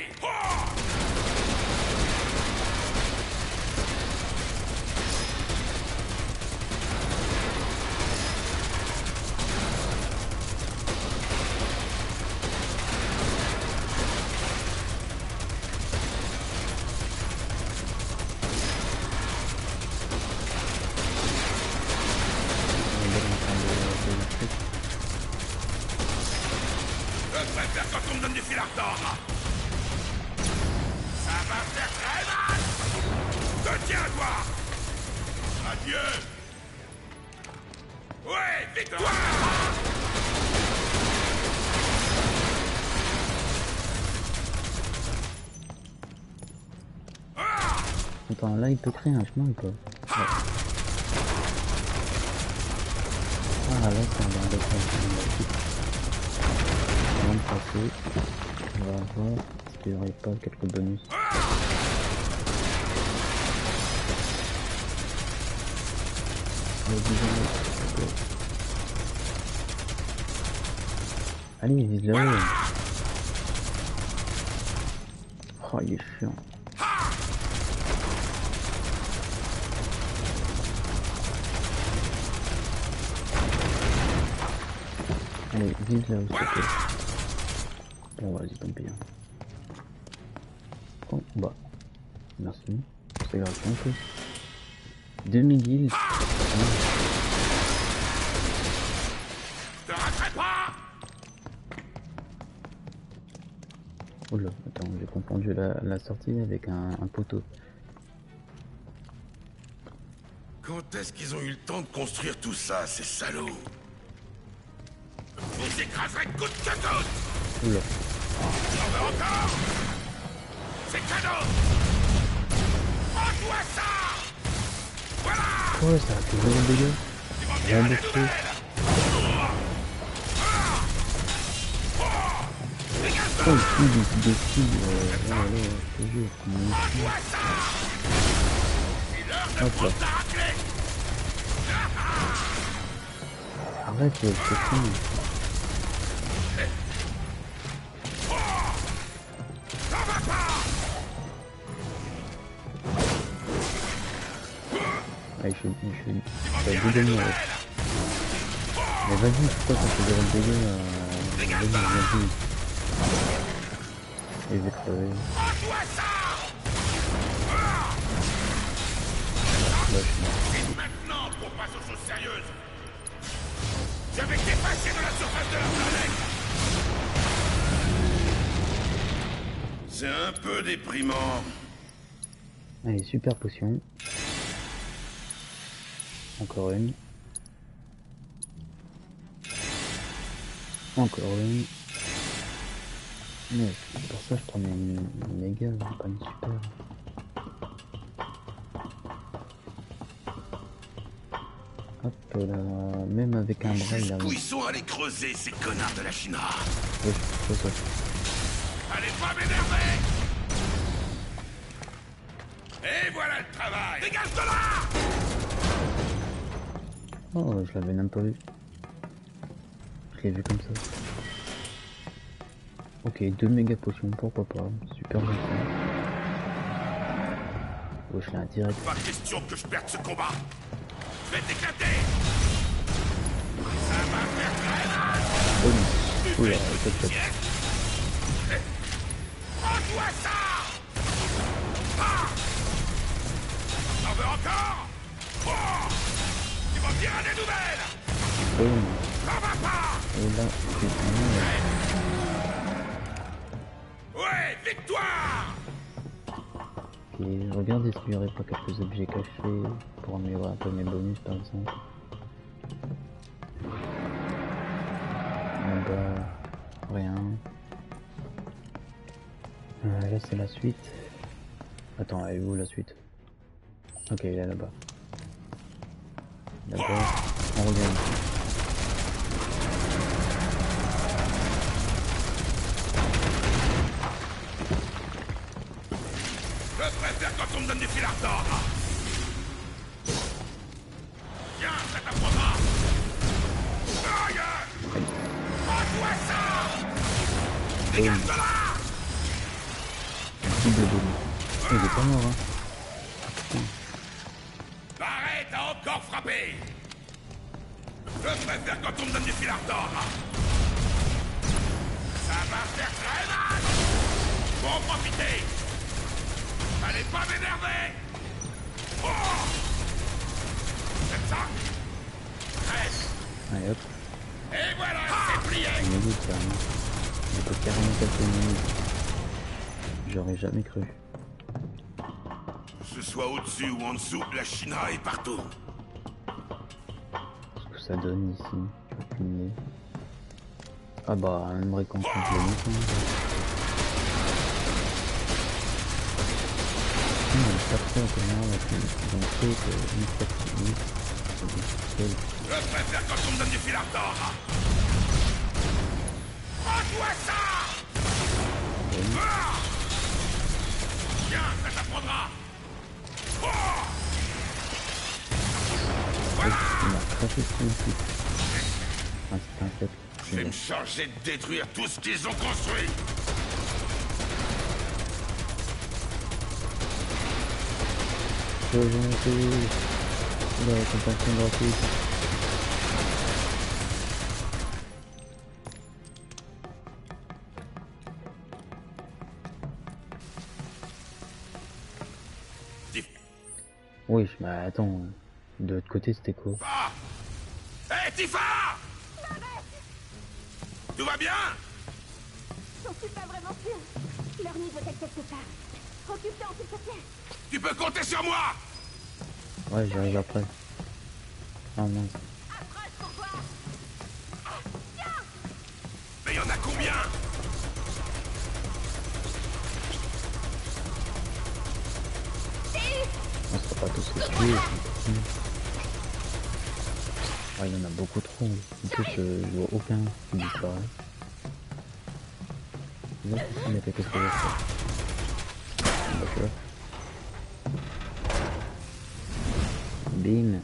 Je préfère quand on me donne du fil à retordre. Ça va faire très mal. Te tiens, toi. Adieu. Ouais, victoire. Attends, là il peut créer un chemin ou pas? Ouais. Ah là c'est un bon déclenchement. Avant de passer, on va voir s'il n'y aurait pas quelques bonus. Allez, vise le haut. Oh, il est chiant. Allez, vise là où c'est. Bon, vas-y, tant pis. Oh, bah. Merci. C'est gratuit en plus. 2000 guilds. Te raterai pas. Oula, attends, j'ai confondu la sortie avec un poteau. Quand est-ce qu'ils ont eu le temps de construire tout ça, ces salauds? Vous écraserez coûte que coûte. Oula. J'en veux encore. C'est cadeau. Prends-toi ça. Voilà. Oh, ça a fait vraiment dégâts. Rien de fou. Oh, il tue des filles. Oh là là, je te jure. Hop là. Arrête, c'est fou. Ah, je suis dégainer là. Mais vas-y, pourquoi ça fait des dégâts vas-y. Et je vais crever. Et maintenant qu'on passe aux choses sérieuses. J'avais dépassé de la surface de la planète. C'est un peu déprimant. Allez, super potion. Encore une. Encore une. Mais pour ça je prends une méga, pas une super. Hop là, même avec un bras il a... Où ils sont allés creuser ces connards de la Shinra. Oui, c'est ça. Allez pas m'énerver. Et voilà le travail. Dégage de là. Oh, je l'avais même pas vu. Je l'ai vu comme ça. Ok, 2 méga potions, pourquoi pas. Super bon. Oh, je l'ai un direct. Pas question que je perde ce combat. Je vais t'éclater. Ça va faire très mal. Oh, oula, peut-être. Prends-toi ça. Ah. T'en veux encore? Oh. Tu vas me dire des nouvelles. Oh. Ça va pas. Et là, Ouais, victoire! ok, regardez s'il n'y aurait pas quelques objets cachés pour améliorer un peu mes bonus par exemple. Là-bas, rien. Là c'est la suite. Attends, elle est où la suite? Ok, il est là-bas. D'abord, on regarde ici. Je préfère quand on me donne du fil à retordre. Tiens, ça t'apprendra. Aïe! Prends-toi ça! Dégage de là! Double bonus. Il est pas mort, hein. Arrête à encore frapper! Je préfère quand on me donne du fil à retordre. Ça va faire très mal! Faut en profiter! Allez pas m'énerver! Oh! C'est ça? Reste! Allez hop. Et voilà, c'est plié! On est good carrément. On peut carrément casser une minute. J'aurais jamais cru. Que ce soit au-dessus ou en dessous, la Shinra est partout. Ce que ça donne ici. Je vais filmer. Ah bah, une récompense de mission. On a pas fait encore là, ils ont fait que une Je préfère quand on me donne du fil à retordre. Prends-toi ça! Ah! Tiens, ça t'apprendra! Oh! Voilà! Il m'a craché sur le site. Ah, c'est un fait. Je vais me charger de détruire tout ce qu'ils ont construit! La récompense gratuite. Oui, mais attends, de l'autre côté c'était quoi? Hé, Tifa! Tout va bien? J'en suis pas vraiment sûre. Leur nid doit être quelque part. Occupe-t'en, s'il te plaît. Tu peux compter sur moi! Ouais, j'arrive après. Ah mince. Mais y'en a combien? On sera pas tous les tuer. Ah, il y en a beaucoup trop. En plus, je vois aucun qui disparaît. Là, il y a quelque chose à faire. D'accord. Bim.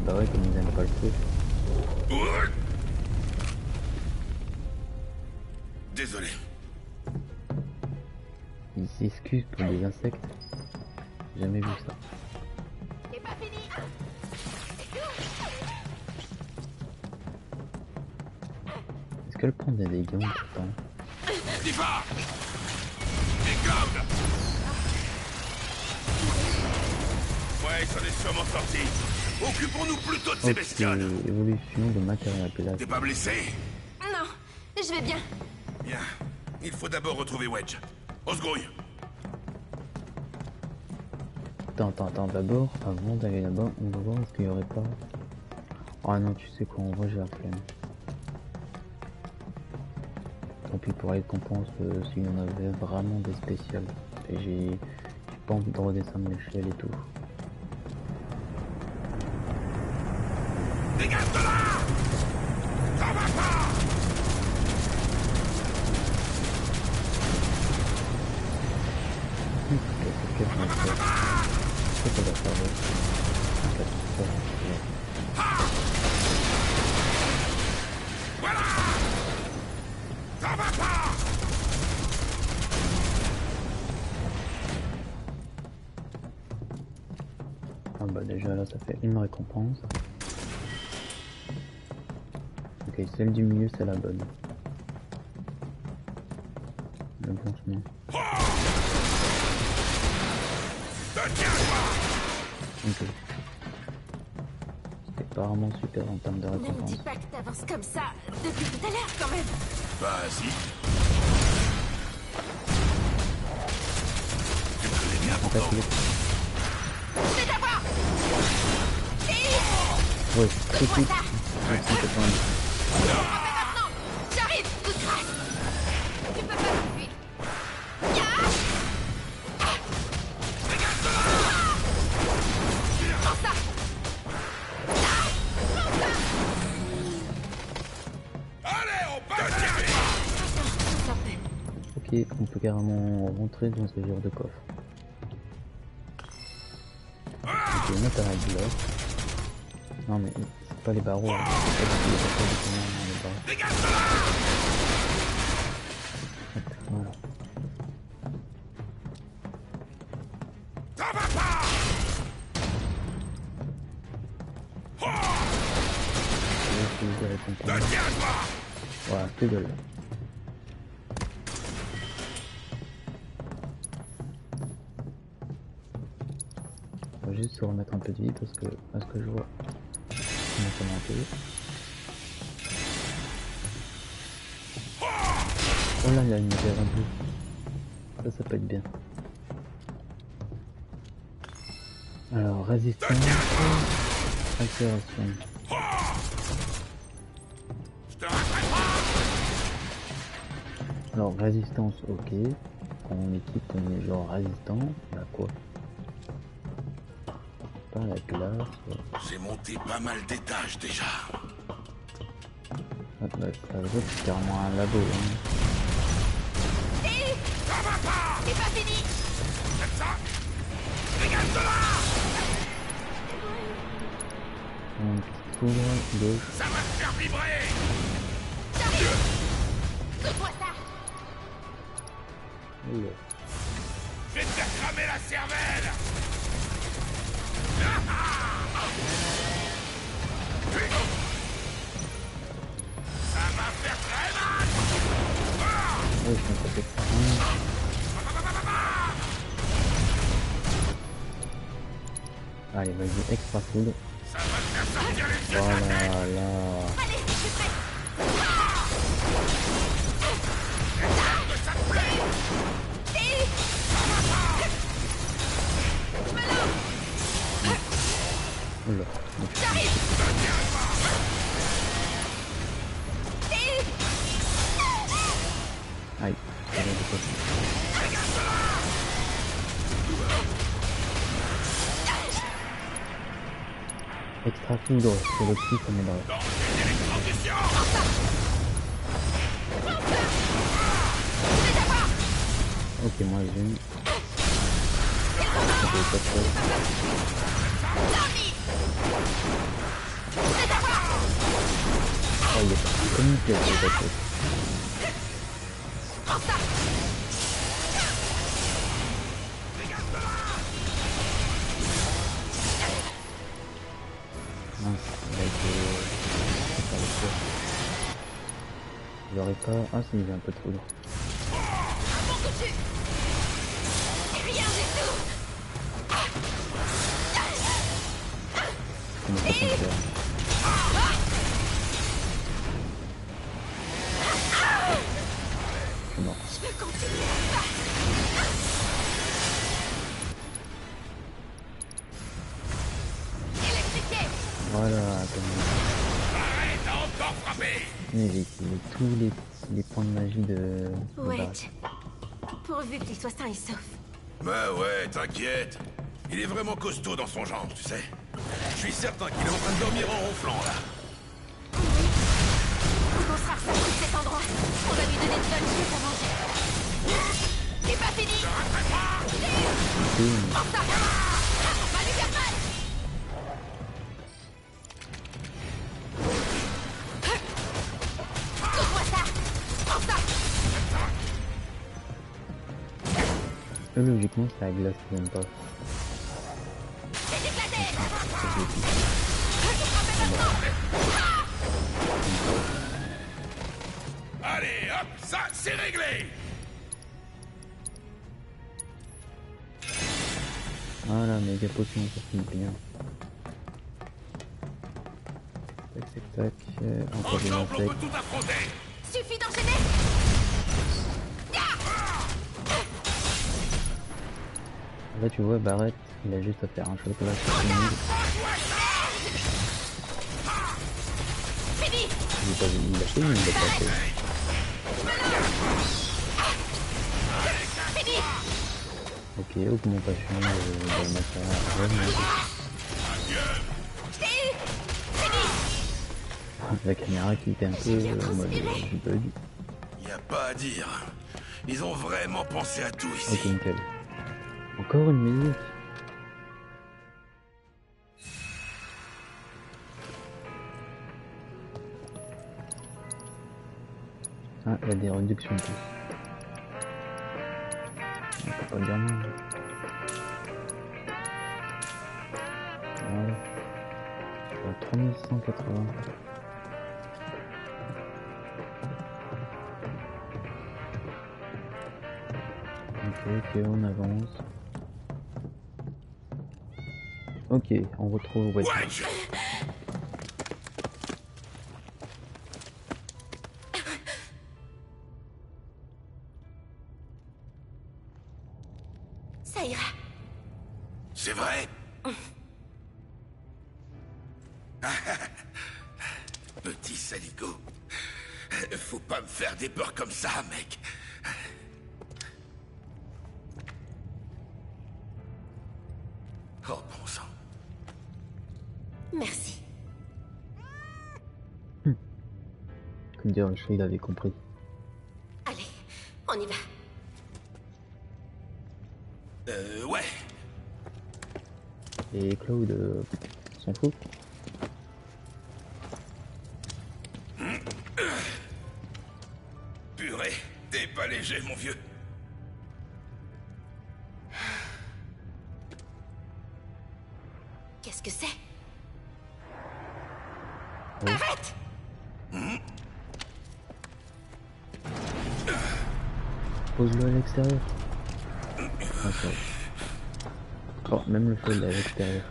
Bah ouais, comme ils n'aiment pas le feu. Désolé. Ils s'excusent pour des insectes. J'ai jamais vu ça. C'est pas fini. Est-ce qu'elle prend des dégâts pourtant? Tifa! Dégomme! Ouais, ça est sûrement sorti. Occupons-nous plutôt de ces bestioles. Évolution de matériel pilote. T'es pas blessé? Non, je vais bien. Bien. Il faut d'abord retrouver Wedge. On se grouille. Attends, d'abord, avant d'aller là-bas, on va voir est-ce qu'il y aurait pas... Ah non, tu sais quoi, en vrai j'ai la flemme. Tant pis pour les récompenses, s'il y en avait vraiment des spéciales. Et j'ai pas envie de redescendre l'échelle et tout. Dégage de là! Ça va pas! Voilà! Ça va pas! Ah bah déjà là ça fait une récompense. Ok, celle du milieu c'est la bonne. Le bon chemin. Ok. C'était pas vraiment super en termes de Ne me récompense. dis pas que t'avances comme ça depuis tout à l'heure, quand même. Bah si. Tu me connais bien pourtant. C'est d'avoir. Ouais, c'est très cool. Maintenant, j'arrive, coup de grâce. Tu peux pas m'enfuir. Ok, on peut carrément rentrer dans ce genre de coffre. Ok, on a un bloc. Non mais c'est pas les barreaux, hein. C'est pas du tout les barreaux. Voilà. Ça va pas. Je vais utiliser la récompense. Voilà, c'est de là. On va juste se remettre un peu de vie parce que, à ce que je vois, on a commenté. Oh là, il y a une misère un peu. Ça peut être bien. Alors, résistance, accélération. Alors, résistance, ok. Quand on équipe, on est genre résistant. Bah quoi? Pas la glace. J'ai monté pas mal d'étages déjà. Ah, bah, ça veut dire que c'est carrément un labo. Hein. Ça va pas. C'est pas fini. Comme ça. Dégage de là. Donc, poudre, gauche. Ça va te faire vibrer. Saute-moi ça. Oula. Je vais te faire cramer la cervelle. Ça va faire très mal. Ouais, je pense que c'est ça. Allez, vas-y, extra foudre. Ça va te faire sortir les yeux. Voilà, là. Allez, je suis prêt. Que ça te plaît. Je me lance. Oula. J'arrive. Aïe, ça va dépasser. Extra foudre, c'est le petit, ça m'aiderait. Ok, moi j'ai une. Ok, pas trop. Oh, il est parti comme une pièce, il est pas trop. Mince, il a été... J'aurais pas... Ah si, j'ai un peu de foudre. Rien du tout. Comment ça peut faire? Non. Je peux continuer. Électrifié. Voilà, attends. Arrête à encore frapper. Mais j'ai utilisé tous les points de magie de Ouais. Pourvu qu'il soit sain et sauf. Bah ouais, t'inquiète. Il est vraiment costaud dans son genre, tu sais. Je suis certain qu'il est en train de dormir en ronflant, là. On sera ressorti de cet endroit. On va lui donner de bonnes choses à manger. C'est pas fini. Prends ça. On va lui faire mal. Saute-moi ça. Prends ça. Logiquement, c'est la glace qui n'aime pas. C'est éclaté. Allez, hop, ça, c'est réglé. Voilà, méga potion, ça finit bien. Tac, tac, tac. Encore des Ensemble, on attaques. peut tout affronter. Suffit d'enchaîner. Là, tu vois, Barrett, il a juste à faire un shot là sur tout le monde. Fini. Il l'a fait ou il l'a pas fait? Fini. Ok, augmentation de matériel. La caméra qui était un peu en mode bug. Y a pas à dire. Ils ont vraiment pensé à tout ici. Ok, nickel. Encore une musique. Ah, il y a des réductions en plus. On peut pas dire non. Voilà. 3180. Ok, on avance. Ok, on retrouve Wedge. Ça ira. C'est vrai? Petit saligo. Faut pas me faire des peurs comme ça, mec. Oh, bon sang. Merci. Comme dire, le chat, il avait compris. Allez, on y va. Ouais. Et Claude, s'en fout. Purée, t'es pas léger, mon vieux. Qu'est-ce que c'est? Oui. Arrête! Pose-le à l'extérieur. Ah, ça va. Oh, même le feu, il est à l'extérieur.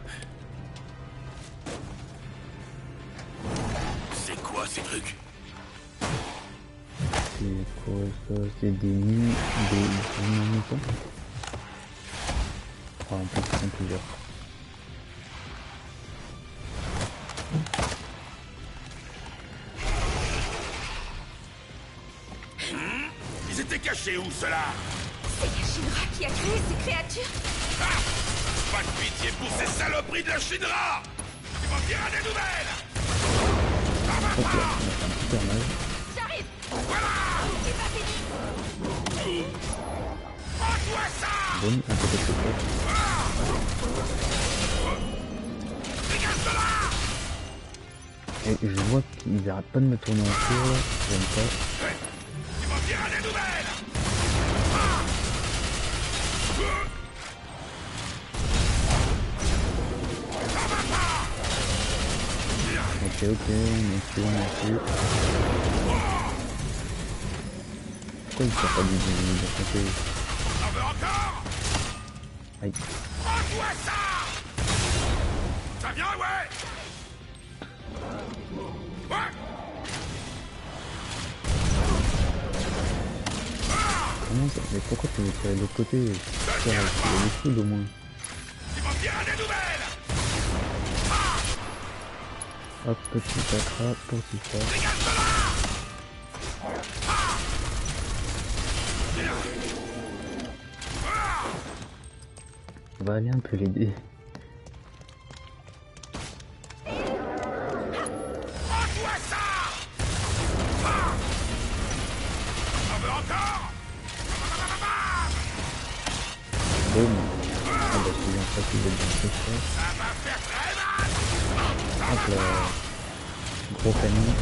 C'est quoi ces trucs? C'est quoi ça? C'est des dynamitants. Ah, en plus, ils sont plusieurs. Ils étaient cachés où, ceux-là? C'est Shinra qui a créé ces créatures. Ah! Pas de pitié pour ces saloperies de la Shinra! Tu m'en diras des nouvelles! Hop là, on a fait un super mal. J'arrive. Voilà! C'est pas fini. Prends-toi ça! Bon, on peut peut-être le faire. Dégage de là! Et je vois qu'ils arrêtent pas de me tourner en tour là, j'aime pas. Tu m'en diras des nouvelles! Ok, on est dessus. Pourquoi il sort pas du côté? T'en veux encore? Aïe. Prends-toi ça! Ça vient, ouais! Ouais! Comment ça? Mais pourquoi tu veux tirer de l'autre côté? Tire avec le coude au moins. Tu m'en diras des nouvelles! Hop, petit chakra pour tout ça. Dégage de là! On va aller un peu l'aider. Prends-toi ça! T'en veux encore? Boum. Ah bah c'est bien ça qui va bien fait ça. Ça va faire très mal! Hop là. Gros canon.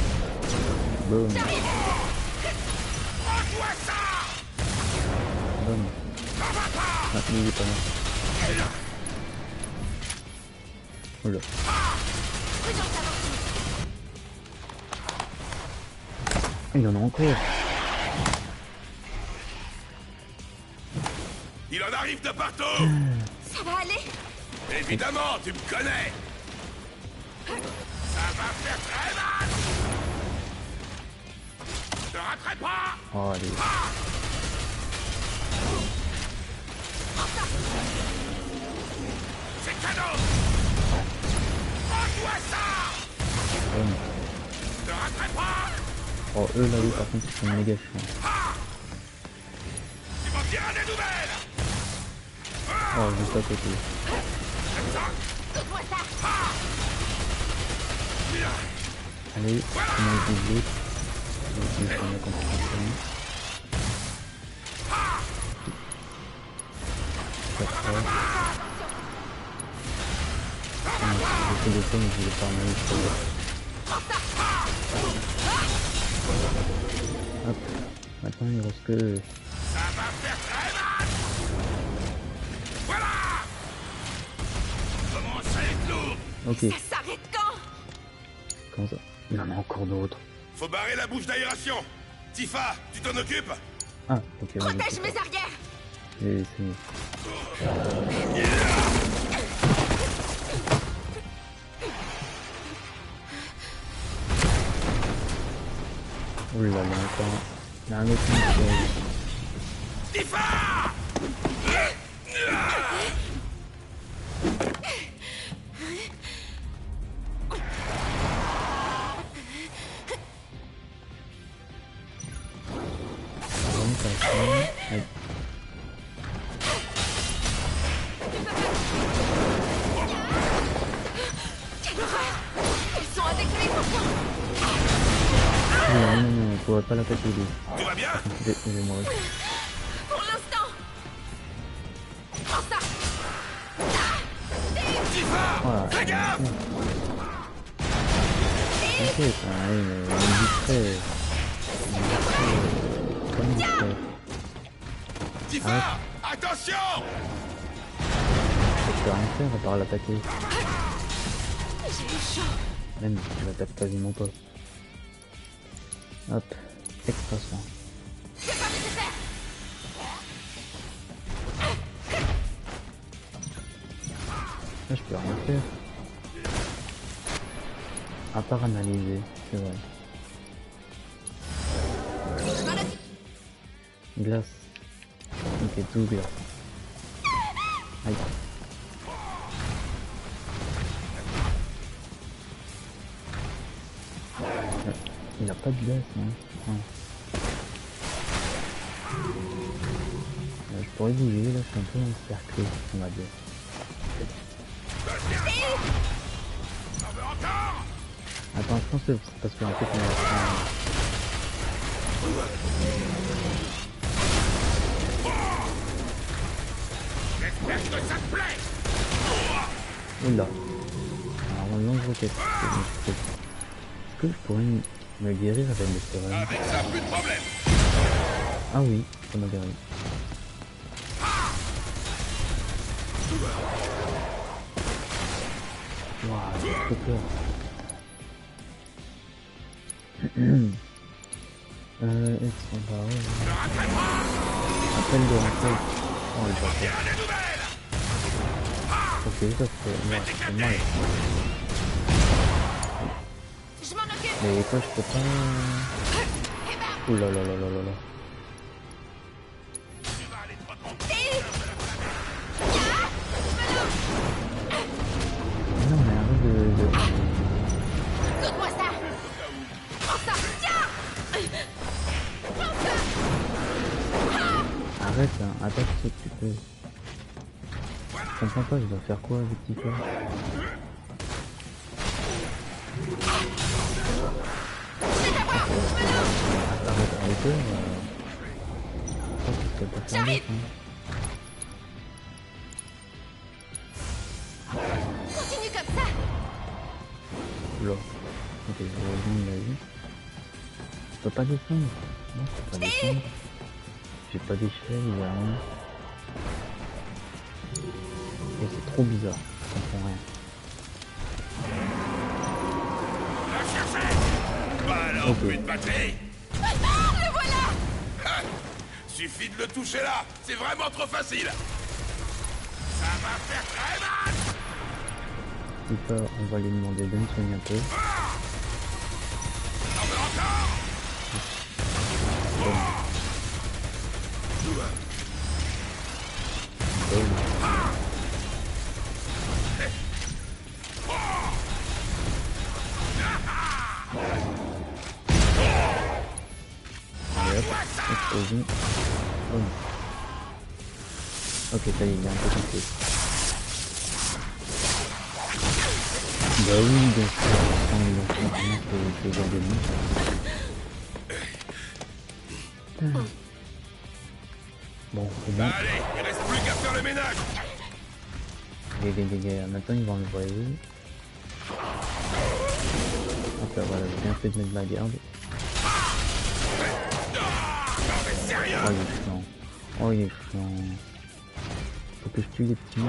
Boum. Prends-toi ça! Boum. Ah, mais il est pas mort. Oula. Il y en a encore. Il en arrive de partout! Ça va aller? Évidemment, tu me connais! Ça va faire très Oh, allez. C'est cadeau. Prends-toi ça. Ne raterai pas. Oh, eux là-haut, par contre, ils sont méga chiants. Tu m'en diras des nouvelles. Oh, juste à côté. Donne-moi ça. Allez, comment ils disent l'autre. Je vais faire la concentration. J'ai fait des fois, mais je vais faire mal. Hop, maintenant il reste que... Ça va faire très mal. Voilà. Comment ça est lourd. Ok. Ça s'arrête quand? Comment ça? Il y en a encore d'autres. Faut barrer la bouche d'aération. Tifa, tu t'en occupes? Ah, ok. Protège mes arrières. C'est mieux. Oh là là, encore. Il y a un autre mec. Tifa! Quelle horreur! Ils sont avec lui pourtant! Non, on pourrait pas l'attaquer lui. Tu vas bien? Je vais mourir. Pour l'instant! Prends ça! Voilà. Fais gaffe! Ok, ça arrive, mais on est distrait. Comme distrait. Tifa! Attention! Je peux rien faire à part l'attaquer. J'ai eu chaud. Même, je l'attaque quasiment pas. Hop, extra soin. C'est pas nécessaire! Là, je peux rien faire. À part analyser, c'est vrai. Glace. Ok, tout glace. Aïe. Il a pas de glace, hein. Ouais. Je pourrais bouger, là je suis un peu encerclé, on va dire. Attends, je pense que c'est parce qu'en fait on va faire... J'espère que ça te plaît! Oula. Alors on lance roquette. Est-ce que je pourrais me guérir avec le serein? Avec ça, plus de problème! Ah oui, ça m'a guéri. Waouh, j'ai trop peur. Extra barre. Appel de rentrée. Oh, le bâtard. Ok, ça c'est mal. Je m'en occupe! Mais quoi, je peux pas... Ouh là là là là là là. Non mais arrête de... Donne-moi ça! Prends ça! Tiens! Arrête là, attaque ce que tu peux. Je comprends pas, je dois faire quoi avec Tifa? Arrête, arrête, je crois que c'est pas faire d'autre, hein. Continue comme ça! Là. Ok, heureusement il a vu. Je peux pas descendre. Non, je peux pas descendre. J'ai pas d'échelle, il y a rien. Et c'est trop bizarre, je comprends rien. Va chercher! Voilà, Ok. plus de batterie! Le voilà! Ha! Suffit de le toucher là! C'est vraiment trop facile! Ça va faire très mal! Tifa, on va lui demander de me soigner un peu. T'en veux encore? Allez hop, explosion. Boum. Ok, ça y est, il est un peu complet. Bah oui, donc vraiment ce genre de nuit. Bon, c'est bon. Allez, il reste plus qu'à faire le ménage. Maintenant ils vont le voyer. Hop là, voilà, j'ai bien fait de mettre la garde. Oh, il est chiant. Oh, il est chiant. Faut que je tue les petits.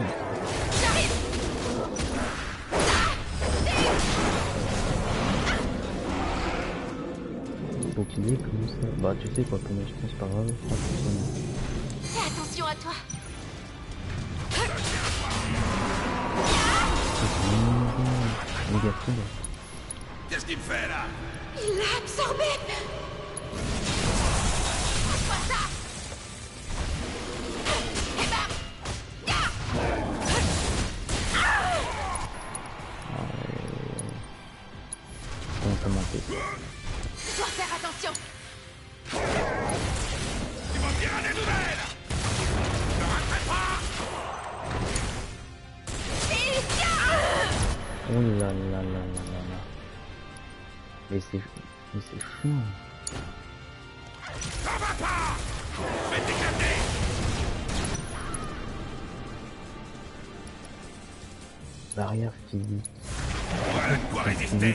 Bouclier, comme ça. Bah, tu sais quoi, comme je pense pas grave. Fais attention à toi. Qu'est-ce qu'il fait là? Il l'a absorbé. Pas ça. Et bam. Comment ça m'a fait? Dois faire attention. Tu m'en diras des nouvelles. Ne raterai pas. Oh là là là là là là. Mais c'est chiant. Ça va pas. Je vais t'éclater. Barrière physique. Voilà de quoi résister.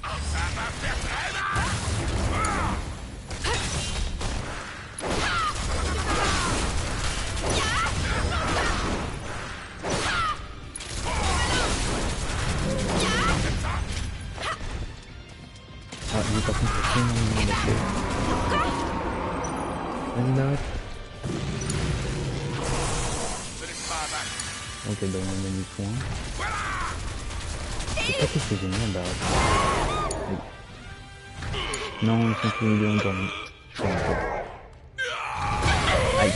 Ça va faire très mal. Ah, lui par contre c'est vraiment lâché. Vas-y, l'arrête. Ok, bah on a mis point. C'est pas que c'est génial d'arrêter. Non, ils sont tous les deux endormis. Aïe.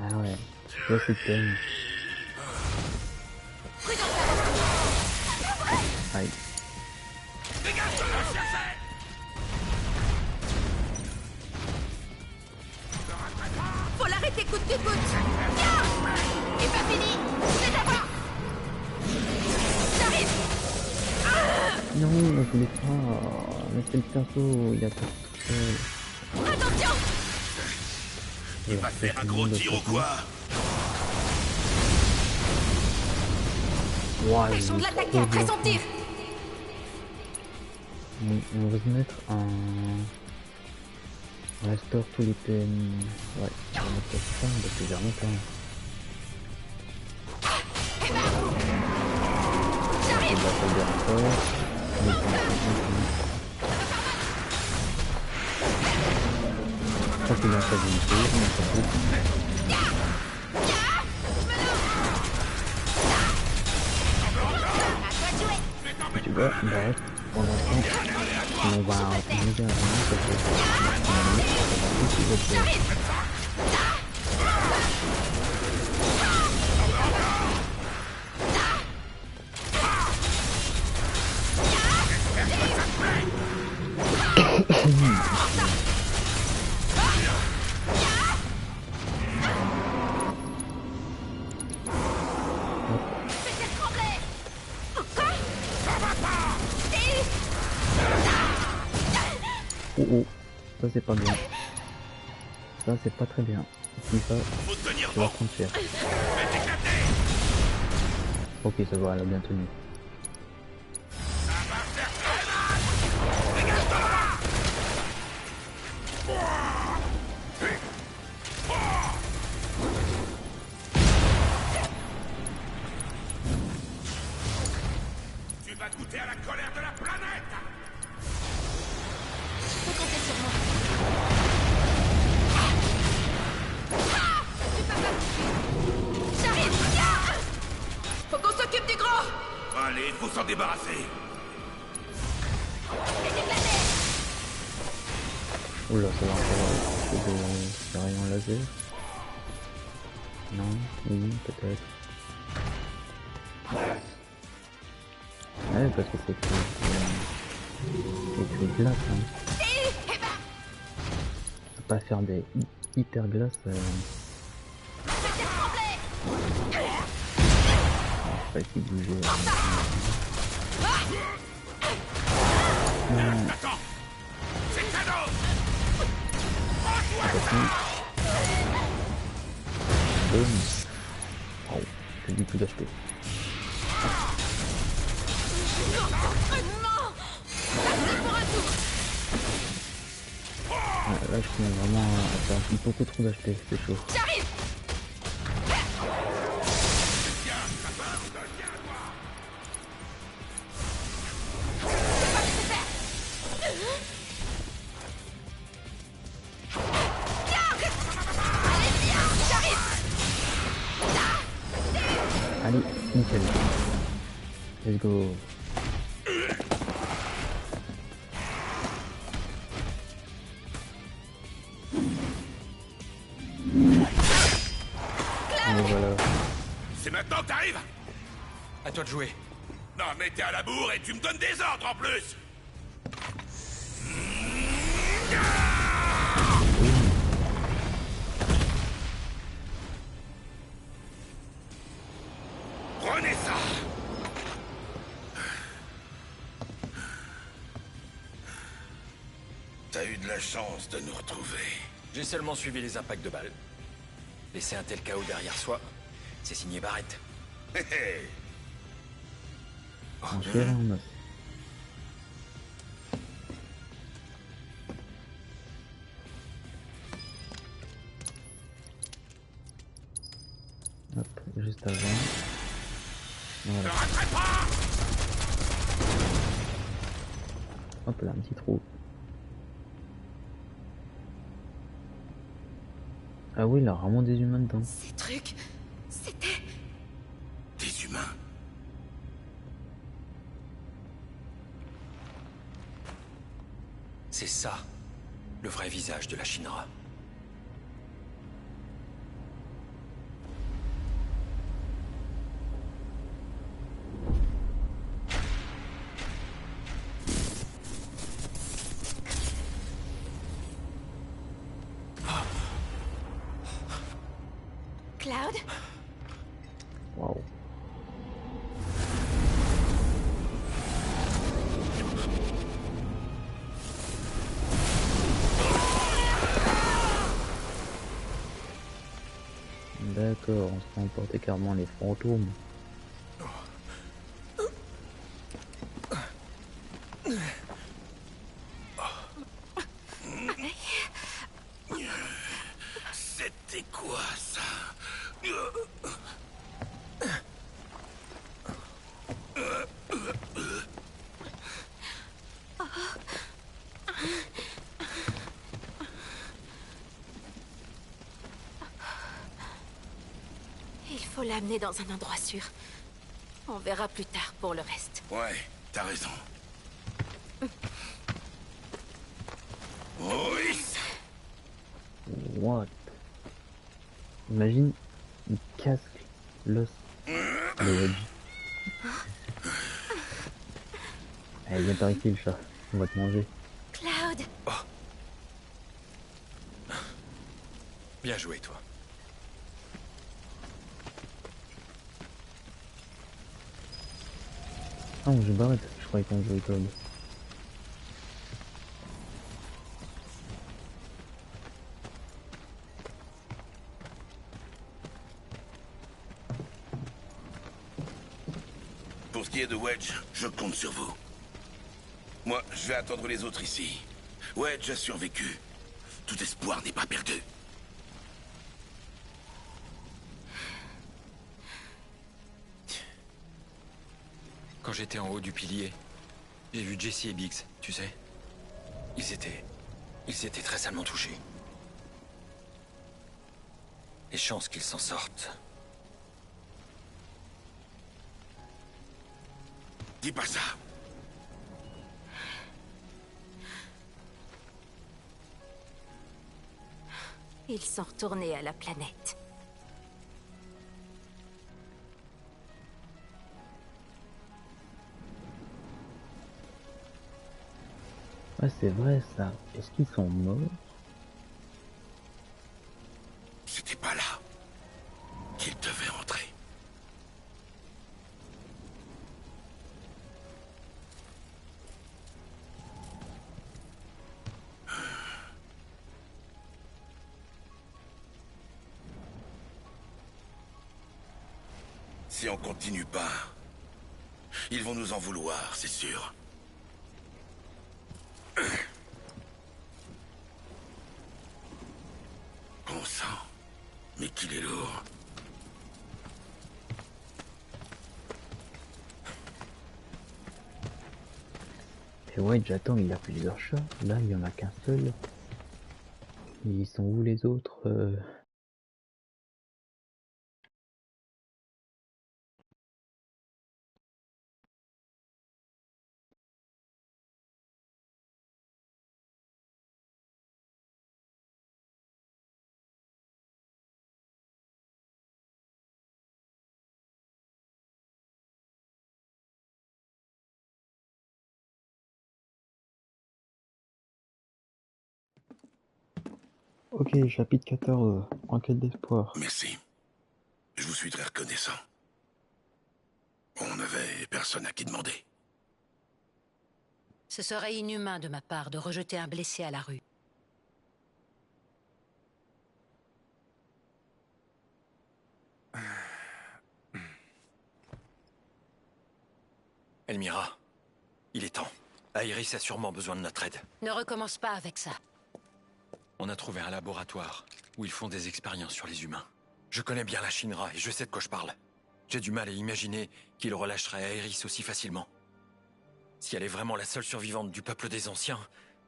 Ah ouais, tu vois c'est thème. Aïe. Faut l'arrêter coûte que coûte. Et pas fini. C'est à moi. J'arrive. Non, je voulais pas. Mais c'est le perso, il a pas tout seul. Attention. Il va faire un gros tir ou quoi? Wow, Tâchons de l'attaquer après son tir. On va se mettre un... Restaure tous les PM... Ouais, on va mettre ça parce que j'ai rien fait. J'arrive. On va faire des renforts. Ça c'est l'instabilité, on s'en fout. Tu vois, bref, pour l'instant, on va organiser un moment parce que ça va tout oh, ça c'est pas bien. Ça c'est pas très bien. Si ça, ça va prendre cher. Ok, ça va, elle a bien tenu. Tu vas goûter à la colère de la planète. Faut compter sur moi. J'arrive. Faut qu'on s'occupe du gros. Allez, il faut s'en débarrasser. Oula, ça va encore des rayons laser. Non, oui, peut-être. Ouais, parce que c'est écrit glace. Hein. On peut pas faire des hyper glaces. Je sais pas qui bouger. Attends, c'est cadeau. Boum. Oh, j'ai du tout d'acheter. Là, je commence vraiment à faire beaucoup trop d'acheter, c'est chaud. J'arrive. Allez, nickel. Let's go. Et voilà. C'est maintenant que t'arrives? À toi de jouer. Non, mais t'es à la bourre et tu me donnes des ordres en plus. Prenez ça. T'as eu de la chance de nous retrouver. J'ai seulement suivi les impacts de balles. Laisser un tel chaos derrière soi, c'est signé Barrett. Hé hé. En chair et en os. Hop, juste avant. Voilà. Hop là, un petit trou. Ah oui, il y a vraiment des humains dedans. Ces trucs, c'était... Des humains. C'est ça, le vrai visage de la Shinra. Cloud? Waouh. D'accord, on se fait emporter carrément les fantômes. C'était quoi ça? Il faut l'amener dans un endroit sûr. On verra plus tard pour le reste. Ouais, t'as raison. Oui. What? Imagine, il casse l'os de Wedge. Allez, viens par ici le chat, on va te manger. Cloud! Bien joué, toi. Ah, on joue Barrett, je croyais qu'on jouait Cloud. Pour ce qui est de Wedge, je compte sur vous. Moi, je vais attendre les autres ici. Wedge a survécu. Tout espoir n'est pas perdu. Quand j'étais en haut du pilier, j'ai vu Jesse et Biggs, tu sais. Ils étaient très salement touchés. Les chances qu'ils s'en sortent. Dis pas ça. Ils sont retournés à la planète. Ouais, c'est vrai ça. Est-ce qu'ils sont morts? C'était pas là qu'il devait entrer. Si on continue pas, ils vont nous en vouloir, c'est sûr. Bon sang, mais qu'il est lourd. Et ouais, j'attends, il a plusieurs chats. Là, il y en a qu'un seul. Ils sont où les autres? Ok, chapitre 14, enquête d'espoir. Merci. Je vous suis très reconnaissant. On n'avait personne à qui demander. Ce serait inhumain de ma part de rejeter un blessé à la rue. Elmira, il est temps. Aéris a sûrement besoin de notre aide. Ne recommence pas avec ça. On a trouvé un laboratoire où ils font des expériences sur les humains. Je connais bien la Shinra et je sais de quoi je parle. J'ai du mal à imaginer qu'ils relâcheraient Aéris aussi facilement. Si elle est vraiment la seule survivante du peuple des anciens,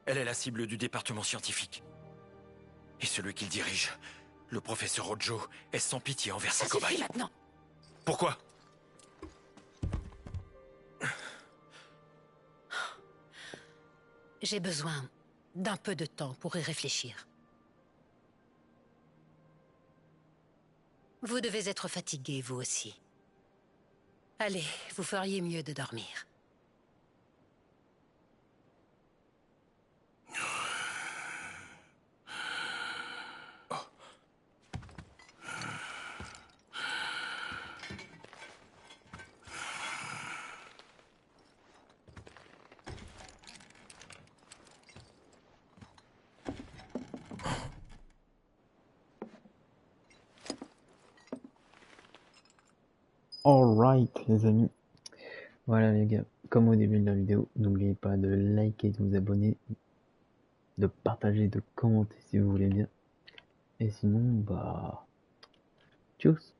elle est la cible du département scientifique. Et celui qu'il dirige, le professeur Ojo, est sans pitié envers ses cobayes. Maintenant. Pourquoi? J'ai besoin d'un peu de temps pour y réfléchir. Vous devez être fatigué, vous aussi. Allez, vous feriez mieux de dormir. Alright les amis. Voilà les gars, comme au début de la vidéo, n'oubliez pas de liker, de vous abonner, de partager, de commenter si vous voulez bien. Et sinon, bah... Tchuss.